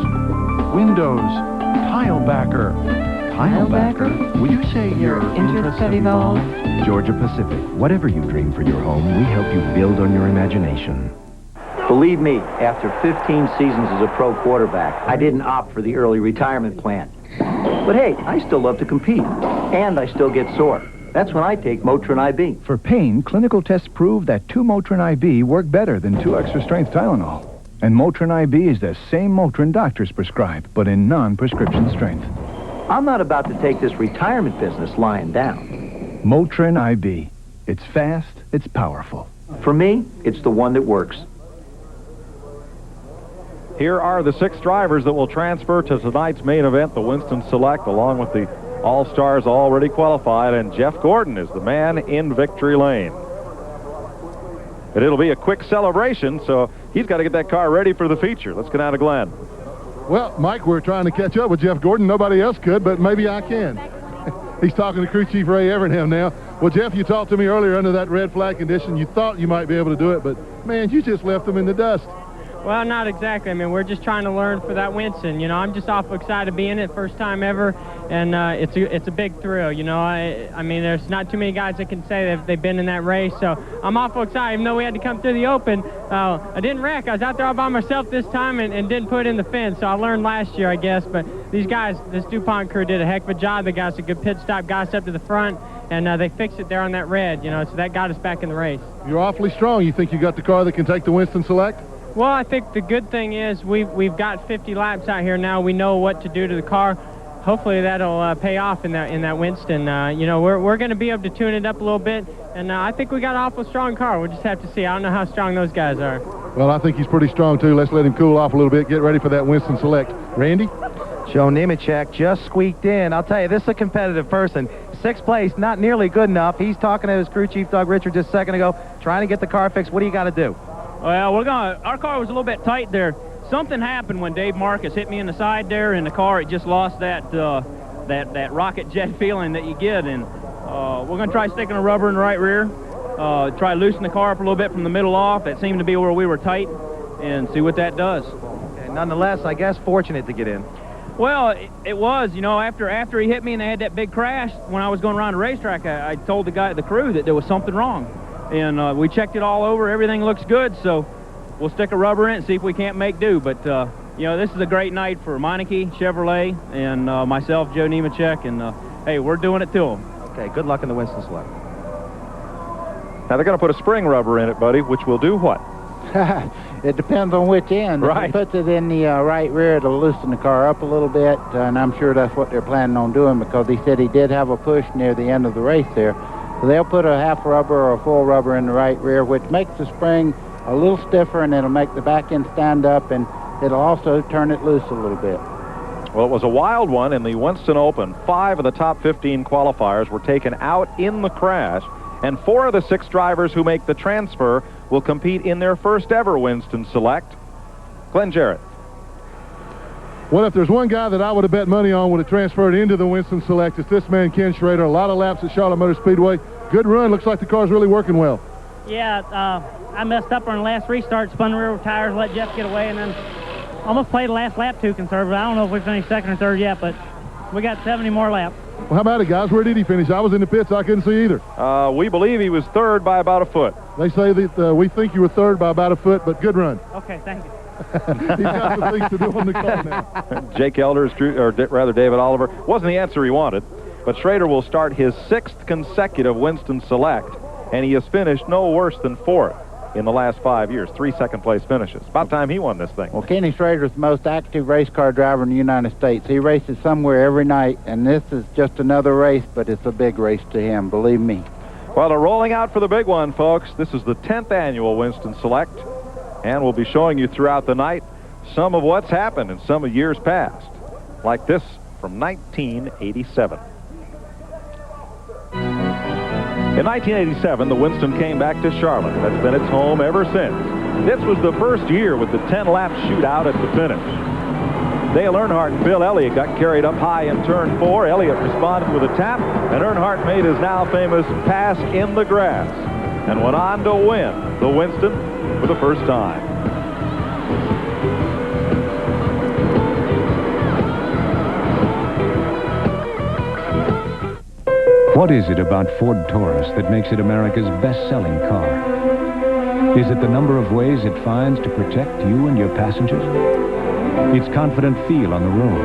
Speaker 7: Windows. Tile backer. Tile backer? Will you say your interests have evolved?
Speaker 18: Georgia Pacific. Whatever you dream for your home, we help you build on your imagination.
Speaker 25: Believe me, after 15 seasons as a pro quarterback, I didn't opt for the early retirement plan. But hey, I still love to compete, and I still get sore. That's when I take Motrin IB.
Speaker 26: For pain, clinical tests prove that 2 Motrin IB work better than 2 extra-strength Tylenol. And Motrin IB is the same Motrin doctors prescribe, but in non-prescription strength.
Speaker 25: I'm not about to take this retirement business lying down.
Speaker 26: Motrin IB. It's fast, it's powerful.
Speaker 25: For me, it's the one that works.
Speaker 1: Here are the 6 drivers that will transfer to tonight's main event, the Winston Select, along with the All-Stars already qualified, and Jeff Gordon is the man in victory lane. But it'll be a quick celebration, so he's got to get that car ready for the feature. Let's go down to Glenn.
Speaker 3: Well, Mike, we're trying to catch up with Jeff Gordon. Nobody else could, but maybe I can. He's talking to Crew Chief Ray Evernham now. Well, Jeff, you talked to me earlier under that red flag condition. You thought you might be able to do it, but, man, you just left them in the dust.
Speaker 2: Well, not exactly. I mean, we're just trying to learn for that Winston. You know, I'm just awful excited to be in it, first time ever, and it's a big thrill. You know, I mean, there's not too many guys that can say that they've been in that race, so I'm awful excited. Even though we had to come through the open, I didn't wreck. I was out there all by myself this time and didn't put in the fence, so I learned last year, I guess. But these guys, this DuPont crew did a heck of a job. They got us a good pit stop, got us up to the front, and they fixed it there on that red, you know, so that got us back in the race.
Speaker 3: You're awfully strong. You think you got the car that can take the Winston Select?
Speaker 2: Well, I think the good thing is we've got 50 laps out here now. We know what to do to the car. Hopefully that'll pay off in that Winston. You know, we're going to be able to tune it up a little bit, and I think we got an awful strong car. We'll just have to see. I don't know how strong those guys are.
Speaker 3: Well, I think he's pretty strong too. Let's let him cool off a little bit. Get ready for that Winston Select. Randy?
Speaker 13: Joe Nemechek just squeaked in. I'll tell you, this is a competitive person. 6th place, not nearly good enough. He's talking to his crew chief, Doug Richard, just a second ago, trying to get the car fixed. What do you got to do?
Speaker 19: Well, our car was a little bit tight there. Something happened when Dave Marcus hit me in the side there, and the car, it just lost that rocket jet feeling that you get, and we're going to try sticking a rubber in the right rear, try to loosen the car up a little bit from the middle off. That seemed to be where we were tight, and see what that does.
Speaker 13: Okay, nonetheless, I guess fortunate to get in.
Speaker 19: Well, it was, you know, after he hit me and they had that big crash, when I was going around the racetrack, I told the crew that there was something wrong. And we checked it all over. Everything looks good, so we'll stick a rubber in it and see if we can't make do. But, you know, this is a great night for Meineke, Chevrolet, and myself, Joe Nemechek, and, hey, we're doing it to them.
Speaker 13: Okay, good luck in the Winston Select.
Speaker 1: Now, they're going to put a spring rubber in it, buddy, which will do what?
Speaker 4: It depends on which end.
Speaker 1: Right.
Speaker 4: If he puts it in the right rear, it'll loosen the car up a little bit, and I'm sure that's what they're planning on doing because he said he did have a push near the end of the race there. So they'll put a half rubber or a full rubber in the right rear, which makes the spring a little stiffer, and it'll make the back end stand up, and it'll also turn it loose a little bit.
Speaker 1: Well, it was a wild one in the Winston Open. 5 of the top 15 qualifiers were taken out in the crash, and 4 of the 6 drivers who make the transfer will compete in their first ever Winston Select. Glenn Jarrett.
Speaker 3: Well, if there's one guy that I would have bet money on would have transferred into the Winston Select, it's this man, Ken Schrader. A lot of laps at Charlotte Motor Speedway. Good run. Looks like the car's really working well.
Speaker 8: Yeah, I messed up on the last restart, spun the rear tires, let Jeff get away, and then almost played the last lap too conservative. I don't know if we finished 2nd or 3rd yet, but we got 70 more laps.
Speaker 3: Well, how about it, guys? Where did he finish? I was in the pits. I couldn't see either.
Speaker 1: We believe he was 3rd by about a foot.
Speaker 3: They say that we think you were 3rd by about a foot, but good run.
Speaker 8: Okay, thank you.
Speaker 3: He's got some things to do on the car now.
Speaker 1: Jake Elders, or rather David Oliver, wasn't the answer he wanted, but Schrader will start his 6th consecutive Winston Select, and he has finished no worse than 4th in the last 5 years. 3 second-place finishes. About time he won this thing.
Speaker 4: Well, Kenny Schrader's the most active race car driver in the United States. He races somewhere every night, and this is just another race, but it's a big race to him, believe me.
Speaker 1: Well, they're rolling out for the big one, folks. This is the 10th annual Winston Select, and we'll be showing you throughout the night some of what's happened in some of years past, like this from 1987. In 1987, the Winston came back to Charlotte. That's been its home ever since. This was the first year with the 10-lap shootout at the finish. Dale Earnhardt and Bill Elliott got carried up high in turn 4. Elliott responded with a tap, and Earnhardt made his now famous pass in the grass and went on to win the Winston for the first time.
Speaker 10: What is it about Ford Taurus that makes it America's best-selling car? Is it the number of ways it finds to protect you and your passengers? Its confident feel on the road?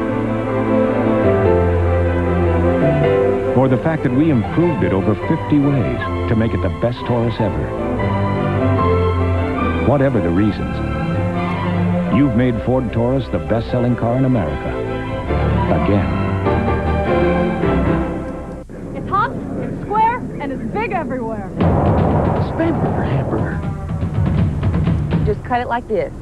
Speaker 10: Or the fact that we improved it over 50 ways to make it the best Taurus ever? Whatever the reasons, you've made Ford Taurus the best-selling car in America. Again.
Speaker 9: It's hot, it's square, and it's big everywhere.
Speaker 14: Spamburger hamburger.
Speaker 12: Just cut it like this.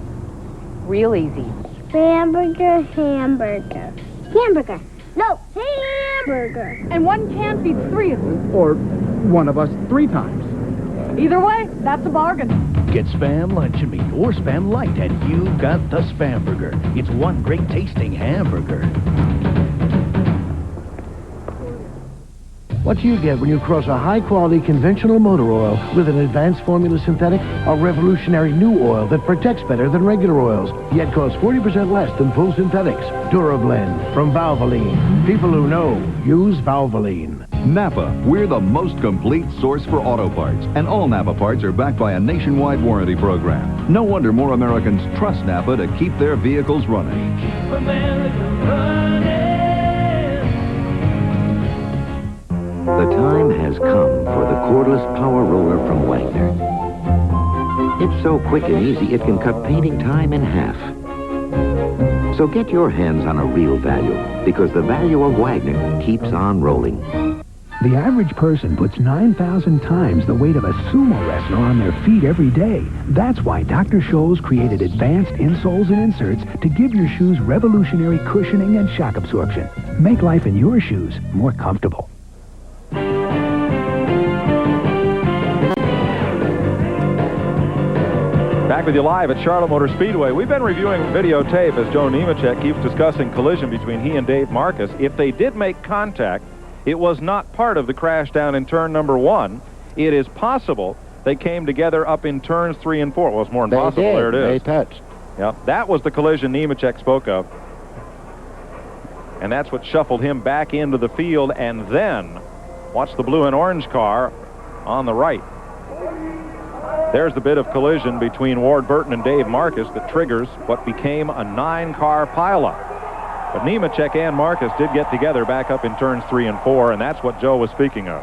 Speaker 12: Real easy.
Speaker 9: Hamburger, hamburger. Hamburger. No, hamburger. And one can feeds 3 of them.
Speaker 14: Or one of us 3 times.
Speaker 9: Either way, that's a bargain.
Speaker 14: Get Spam Luncheon Meat or Spam Light, and you've got the Spam Burger. It's one great tasting hamburger.
Speaker 15: What do you get when you cross a high-quality conventional motor oil with an advanced formula synthetic, a revolutionary new oil that protects better than regular oils, yet costs 40% less than full synthetics? DuraBlend from Valvoline. People who know use Valvoline.
Speaker 20: Napa, we're the most complete source for auto parts, and all Napa parts are backed by a nationwide warranty program. No wonder more Americans trust Napa to keep their vehicles running.
Speaker 16: Keep America running.
Speaker 18: The time has come for the cordless power roller from Wagner. It's so quick and easy, it can cut painting time in half. So get your hands on a real value, because the value of Wagner keeps on rolling.
Speaker 21: The average person puts 9,000 times the weight of a sumo wrestler on their feet every day. That's why Dr. Scholl's created advanced insoles and inserts to give your shoes revolutionary cushioning and shock absorption. Make life in your shoes more comfortable.
Speaker 1: Back with you live at Charlotte Motor Speedway. We've been reviewing videotape as Joe Nemechek keeps discussing collision between he and Dave Marcus. If they did make contact, it was not part of the crash down in turn number 1. It is possible they came together up in turns 3 and 4. Well, it's more than possible. There it is.
Speaker 4: They touched.
Speaker 1: Yeah, that was the collision Nemechek spoke of. And that's what shuffled him back into the field. And then, watch the blue and orange car on the right. There's the bit of collision between Ward Burton and Dave Marcus that triggers what became a 9-car pileup. But Nemechek and Marcus did get together back up in turns 3 and 4, and that's what Joe was speaking of.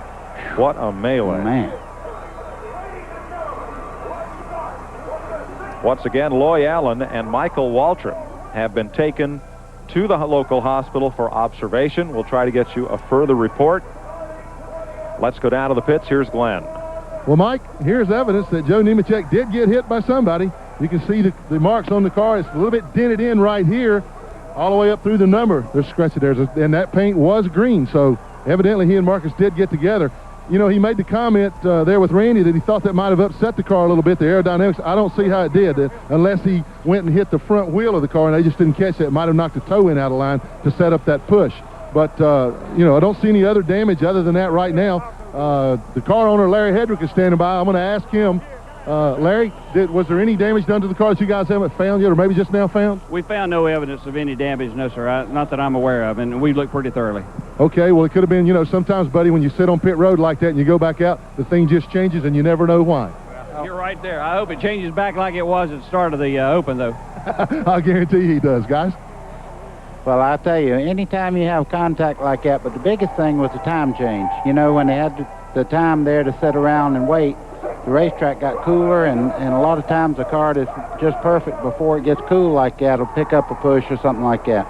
Speaker 1: What a melee.
Speaker 4: Man.
Speaker 1: Once again, Loy Allen and Michael Waltrip have been taken to the local hospital for observation. We'll try to get you a further report. Let's go down to the pits. Here's Glenn.
Speaker 3: Well, Mike, here's evidence that Joe Nemechek did get hit by somebody. You can see the marks on the car. It's a little bit dented in right here, all the way up through the number. There's scratches there, and that paint was green, so evidently he and Marcus did get together. You know, he made the comment there with Randy that he thought that might have upset the car a little bit, the aerodynamics. I don't see how it did, unless he went and hit the front wheel of the car, and they just didn't catch that. It might have knocked the toe in out of line to set up that push. But, you know, I don't see any other damage other than that right now. The car owner, Larry Hedrick, is standing by. I'm going to ask him, Larry, was there any damage done to the car that you guys haven't found yet, or maybe just now found?
Speaker 22: We found no evidence of any damage, no, sir. Not that I'm aware of, and we looked pretty thoroughly.
Speaker 3: Okay, well, it could have been, you know, sometimes, buddy, when you sit on pit road like that and you go back out, the thing just changes and you never know why.
Speaker 22: You're right there. I hope it changes back like it was at the start of the Open, though.
Speaker 3: I guarantee he does, guys.
Speaker 4: Well, I tell you, anytime you have contact like that, but the biggest thing was the time change. You know, when they had the time there to sit around and wait, the racetrack got cooler, and a lot of times the car is just perfect before it gets cool like that. It'll pick up a push or something like that.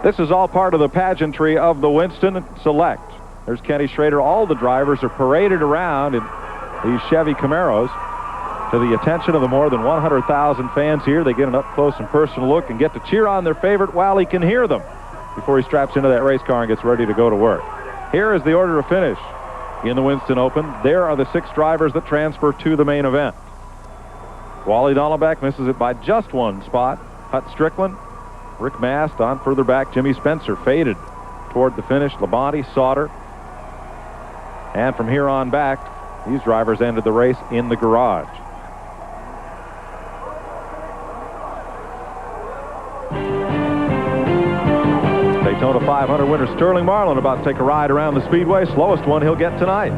Speaker 1: This is all part of the pageantry of the Winston Select. There's Kenny Schrader. All the drivers are paraded around in these Chevy Camaros to the attention of the more than 100,000 fans here. They get an up-close and personal look and get to cheer on their favorite while he can hear them before he straps into that race car and gets ready to go to work. Here is the order of finish in the Winston Open. There are the 6 drivers that transfer to the main event. Wally Dallenbach misses it by just 1 spot. Hut Strickland, Rick Mast on further back. Jimmy Spencer faded toward the finish. Labonte, Sauter. And from here on back, these drivers ended the race in the garage. Daytona 500 winner Sterling Marlin about to take a ride around the speedway. Slowest one he'll get tonight.